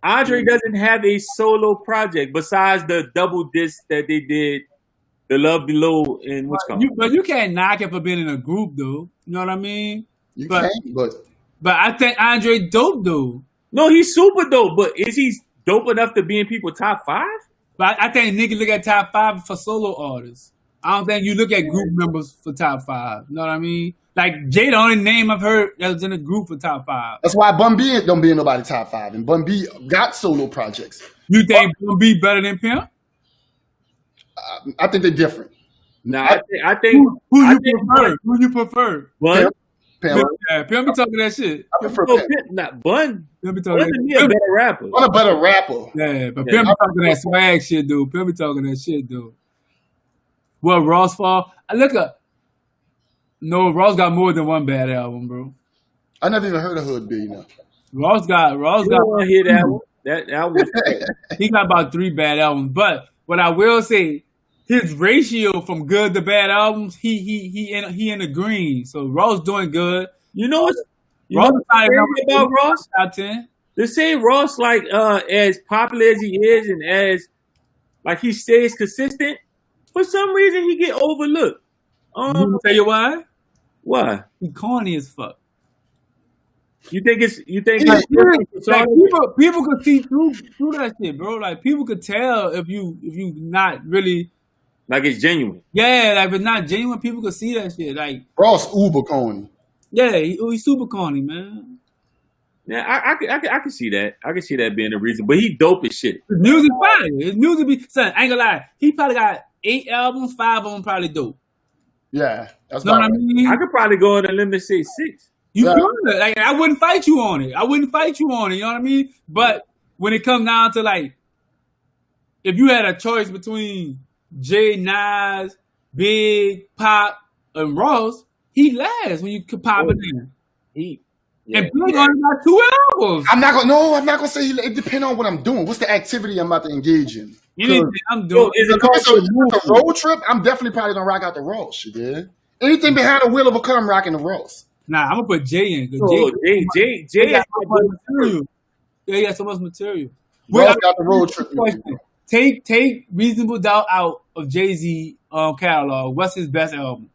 Andre doesn't have a solo project besides the double disc that they did, The Love Below and what's called. But you can't knock him for being in a group though. You know what I mean? You But- can't, But I think Andre dope though. No, he's super dope, but is he dope enough to be in people's top 5? But I think niggas look at top 5 for solo artists. I don't think you look at group members for top 5. You know what I mean? Like Jay, the only name I've heard that was in a group for top 5. that's why Bun B don't be in nobody's top 5. And Bun B got solo projects. You think Bun B better than Pimp? I think they're different. Nah, I think Who I you think prefer? Who you prefer? Bun. Pam, Yeah, Pimp be talking that shit. I prefer No, Pam. not Bun. Pimp be talking Bun that to me a shit. better rapper. Bun a better rapper. Yeah, but Yeah. Pimp be talking that swag shit, dude. Pimp be talking that shit, dude. Well, Ross fall. No, Ross got more than one bad album, bro. I never even heard of Hood B. Ross got You don't want to hear that one. That was he got about 3 bad albums. But what I will say, his ratio from good to bad albums, he in the green. So Ross doing good. you know what's Ross is probably crazy about Ross? top 10. They say Ross like as popular as he is and as like he stays consistent, for some reason he get overlooked. You wanna tell you why? Why? He corny as fuck. You think Like, people could see through that shit, bro. Like people could tell if you not really, like it's genuine? yeah, like if it's not genuine, people could see that shit. Like, Ross Uber Coney. yeah, he's super corny, man. Yeah, I can see that. I can see that being a reason. But he dope as shit. His music fire. His music be son. I ain't gonna lie. He probably got 8 albums, 5 of them probably dope. Yeah, that's Know what I about right. mean? I could probably go on a limit and say 6. You Yeah. could. Like, I wouldn't fight you on it. You know what I mean? But when it comes down to like, if you had a choice between Jay, Nas, Big, Pop, and Ross, he last when you could pop it in. He And Big only got 2 albums. I'm not gonna say it depends on what I'm doing. What's the activity I'm about to engage in? Anything I'm doing. is it If it's called a road trip, I'm definitely probably gonna rock out the Ross. You did. Anything behind the wheel of a car, I'm rocking the Ross. Nah, I'm gonna put Jay in. 'Cause Oh, Jay Jay got so much material. Yeah, he got so much material. Ross got the road trip. Question. Take Reasonable Doubt out of Jay-Z catalog. What's his best album?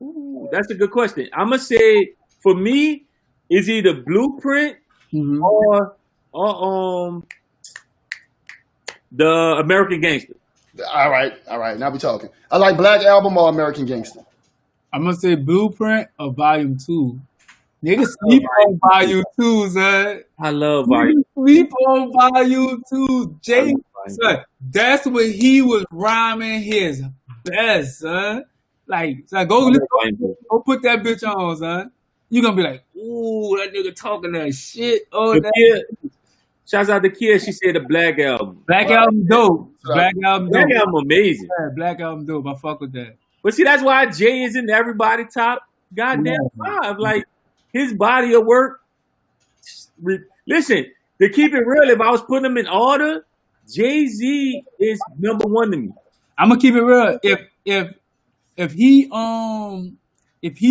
Ooh, that's a good question. I'm gonna say for me, is either Blueprint or the American Gangster. All right. Now we talking. I like Black Album or American Gangster. I'm gonna say Blueprint or Volume 2. Niggas sleep on Volume 2, son. I love Niggas Volume. sleep on Volume 2. Jay, Volume. son, that's when he was rhyming his best, son. Like go put that bitch on, son. You gonna be like, ooh, that nigga talking that shit. Oh, The that Kid, shouts out to Kid. She said the Black Album. Black Album dope. Black Album dope. Black Album amazing. Yeah, Black Album dope. I fuck with that. But see, that's why Jay is in everybody top goddamn five. Like his body of work. Listen, to keep it real, if I was putting them in order, Jay-Z is number one to me. I'm gonna keep it real. If he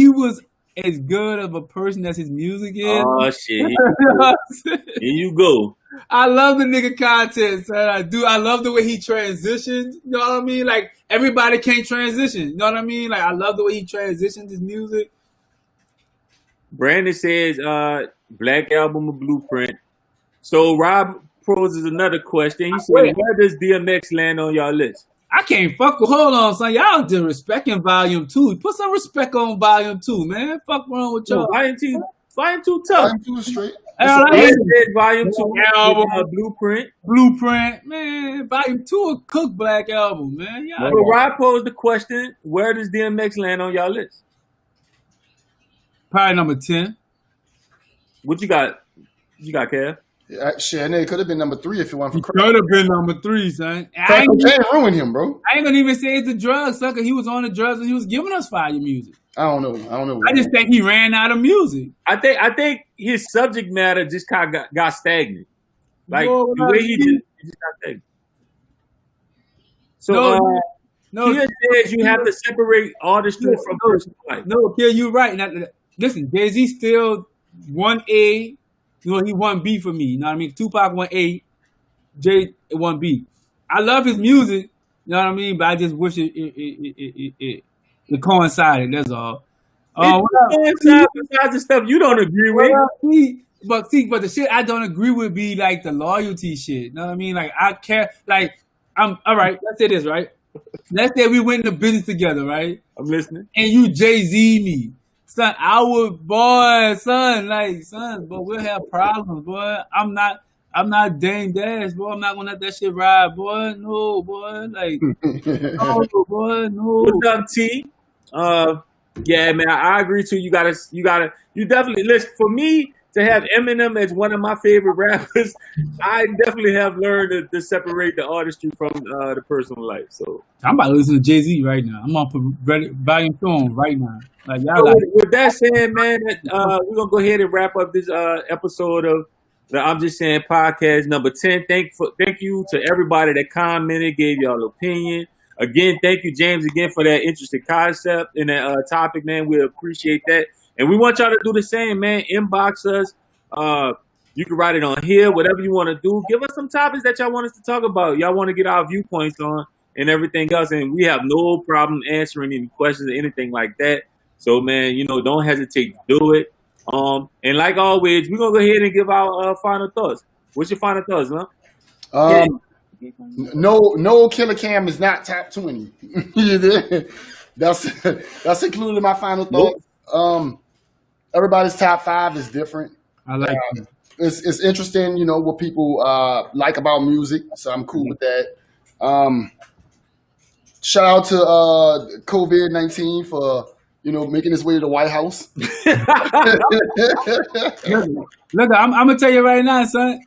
was as good of a person as his music is, oh shit, here you go. I love the nigga content, son. I do. I love the way he transitions. You know what I mean? Like everybody can't transition. You know what I mean? Like I love the way he transitions his music. Brandon says, Black Album or Blueprint. So Rob poses another question. He said, where does DMX land on y'all list? I can't fuck with. Hold on, son. Y'all disrespecting Volume 2. Put some respect on Volume 2, man. Fuck wrong with y'all. Volume 2 tough. Volume 2 is straight. Volume 2 album, Blueprint, man. Volume 2 a cook Black Album, man. So Rob posed the question, where does DMX land on y'all list? Probably number 10. What you got? You got, Kev? Shit, and it could have been number 3 if it wasn't for Could have been number 3, son. I can't ruin him, bro. I ain't gonna even say it's the drugs, sucker. He was on the drugs and he was giving us fire music. I don't know. I just think he ran out of music. I think his subject matter just kind of got stagnant. Like the way he just got stagnant. So Kia says you have to separate artistry from personal life. No, Kia, you're right. Now, listen, Jay-Z still 1A. You know, he 1B for me. You know what I mean? Tupac 1A, Jay 1B. I love his music. You know what I mean? But I just wish it coincided. That's all. Besides the stuff you don't agree with. But the shit I don't agree with be like the loyalty shit. You know what I mean? Like I care. Like I'm all right. Let's say this, right? Let's say we went into business together, right? I'm listening. And you Jay-Z me. Son, but we'll have problems, boy. I'm not Dame Dash, boy. I'm not gonna let that shit ride, boy. No, boy. Like, no, boy, no. What's up, T? Yeah, man, I agree too. You definitely listen. For me to have Eminem as one of my favorite rappers, I definitely have learned to separate the artistry from the personal life. So I'm about to listen to Jay-Z right now. I'm gonna put Volume 2 on right now. Like, with that said, man, we're gonna go ahead and wrap up this episode of the I'm Just Saying podcast number 10. Thank you to everybody that commented, gave y'all opinion. Again, thank you, James, again for that interesting concept and that topic, man. We appreciate that. And we want y'all to do the same, man. Inbox us. You can write it on here, whatever you want to do. Give us some topics that y'all want us to talk about. Y'all want to get our viewpoints on and everything else. And we have no problem answering any questions or anything like that. So, man, don't hesitate to do it. And like always, we're going to go ahead and give our final thoughts. What's your final thoughts, huh? No Killer Cam is not top 20. That's included in my final thoughts. Nope. Everybody's top 5 is different. I like it. It's interesting, what people like about music. So I'm cool with that. Shout out to COVID-19 for making his way to the White House. Look, I'm gonna tell you right now, son.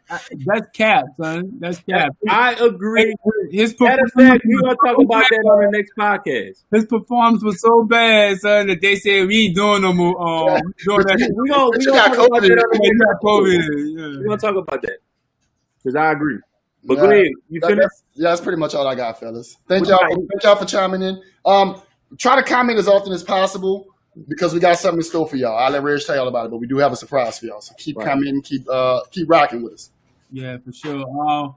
That's cap, son. That's cap. I agree. His matter of fact, we're gonna talk about that on the next podcast. His performance was so bad, son, that they said we ain't doing no more. Doing that. We're gonna talk about that on the next podcast. We're gonna talk about that because I agree. But go ahead. You finished? That's pretty much all I got, fellas. Thank y'all for chiming in. Try to comment as often as possible because we got something in store for y'all. I'll let Reg tell y'all about it, but we do have a surprise for y'all. So keep commenting, keep rocking with us. Yeah, for sure.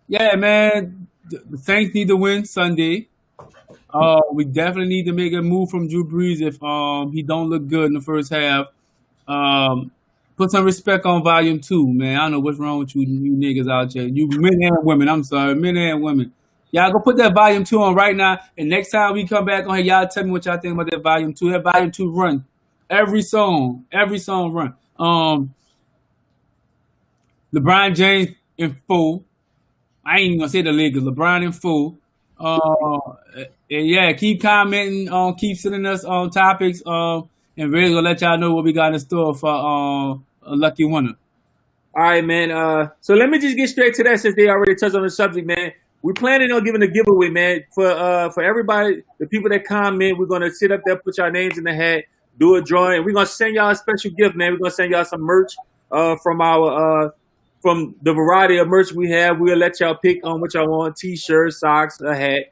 Yeah, man. The Saints need to win Sunday. We definitely need to make a move from Drew Brees if he don't look good in the first half. Put some respect on Volume 2, man. I don't know what's wrong with you niggas out there. You men and women. I'm sorry, men and women. Y'all go put that Volume 2 on right now, and next time we come back on here, y'all tell me what y'all think about that Volume 2. That Volume 2 run. Every song run. LeBron James in full. I ain't even gonna say the Lakers. LeBron in full. And yeah, keep commenting, keep sending us on topics, and we're gonna let y'all know what we got in store for a lucky winner. All right, man. So let me just get straight to that since they already touched on the subject, man. we're planning on giving a giveaway, man, for everybody, the people that comment. We're gonna sit up there, put your names in the hat, do a drawing. We're gonna send y'all a special gift, man. We're gonna send y'all some merch from our from the variety of merch we have. We'll let y'all pick on what y'all want: t-shirts, socks, a hat.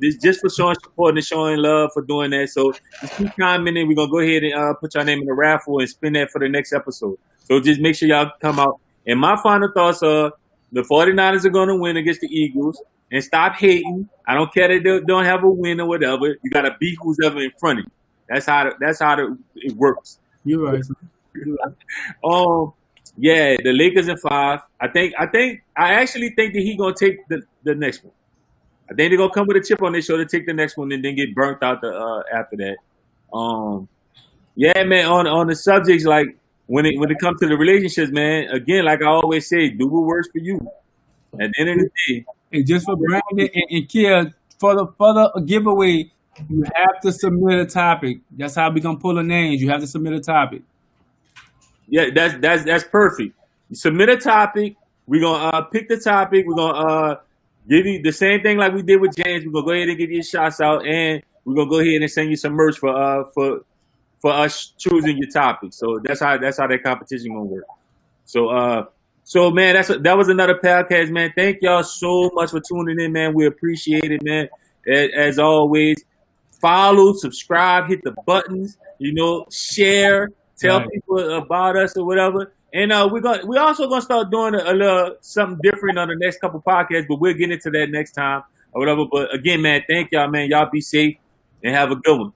This just for showing support and showing love for doing that. So just keep commenting. We're gonna go ahead and put your name in the raffle and spin that for the next episode. So just make sure y'all come out. And my final thoughts are the 49ers are gonna win against the Eagles. And stop hating. I don't care that they don't have a win or whatever. You gotta beat who's ever in front of you. That's how it works. You're right. Yeah, the Lakers in 5. I actually think that he gonna take the next one. I think they're gonna come with a chip on their shoulder, take the next one, and then get burnt out after that. Yeah, man. On the subjects, like when it comes to the relationships, man. Again, like I always say, do what works for you. At the end of the day. And just for Brandon and Kia, for the giveaway, you have to submit a topic. That's how we gonna pull the names. You have to submit a topic. Yeah, that's perfect. You submit a topic. We're gonna pick the topic. We're gonna give you the same thing like we did with James. We're gonna go ahead and give you shots out, and we're gonna go ahead and send you some merch for us choosing your topic. So that's how that competition gonna work. So man, that was another podcast, man. Thank y'all so much for tuning in, man. We appreciate it, man. As always, follow, subscribe, hit the buttons, share, tell people about us or whatever. And we're also gonna start doing a little something different on the next couple podcasts, but we'll get into that next time or whatever. But again, man, thank y'all, man. Y'all be safe and have a good one.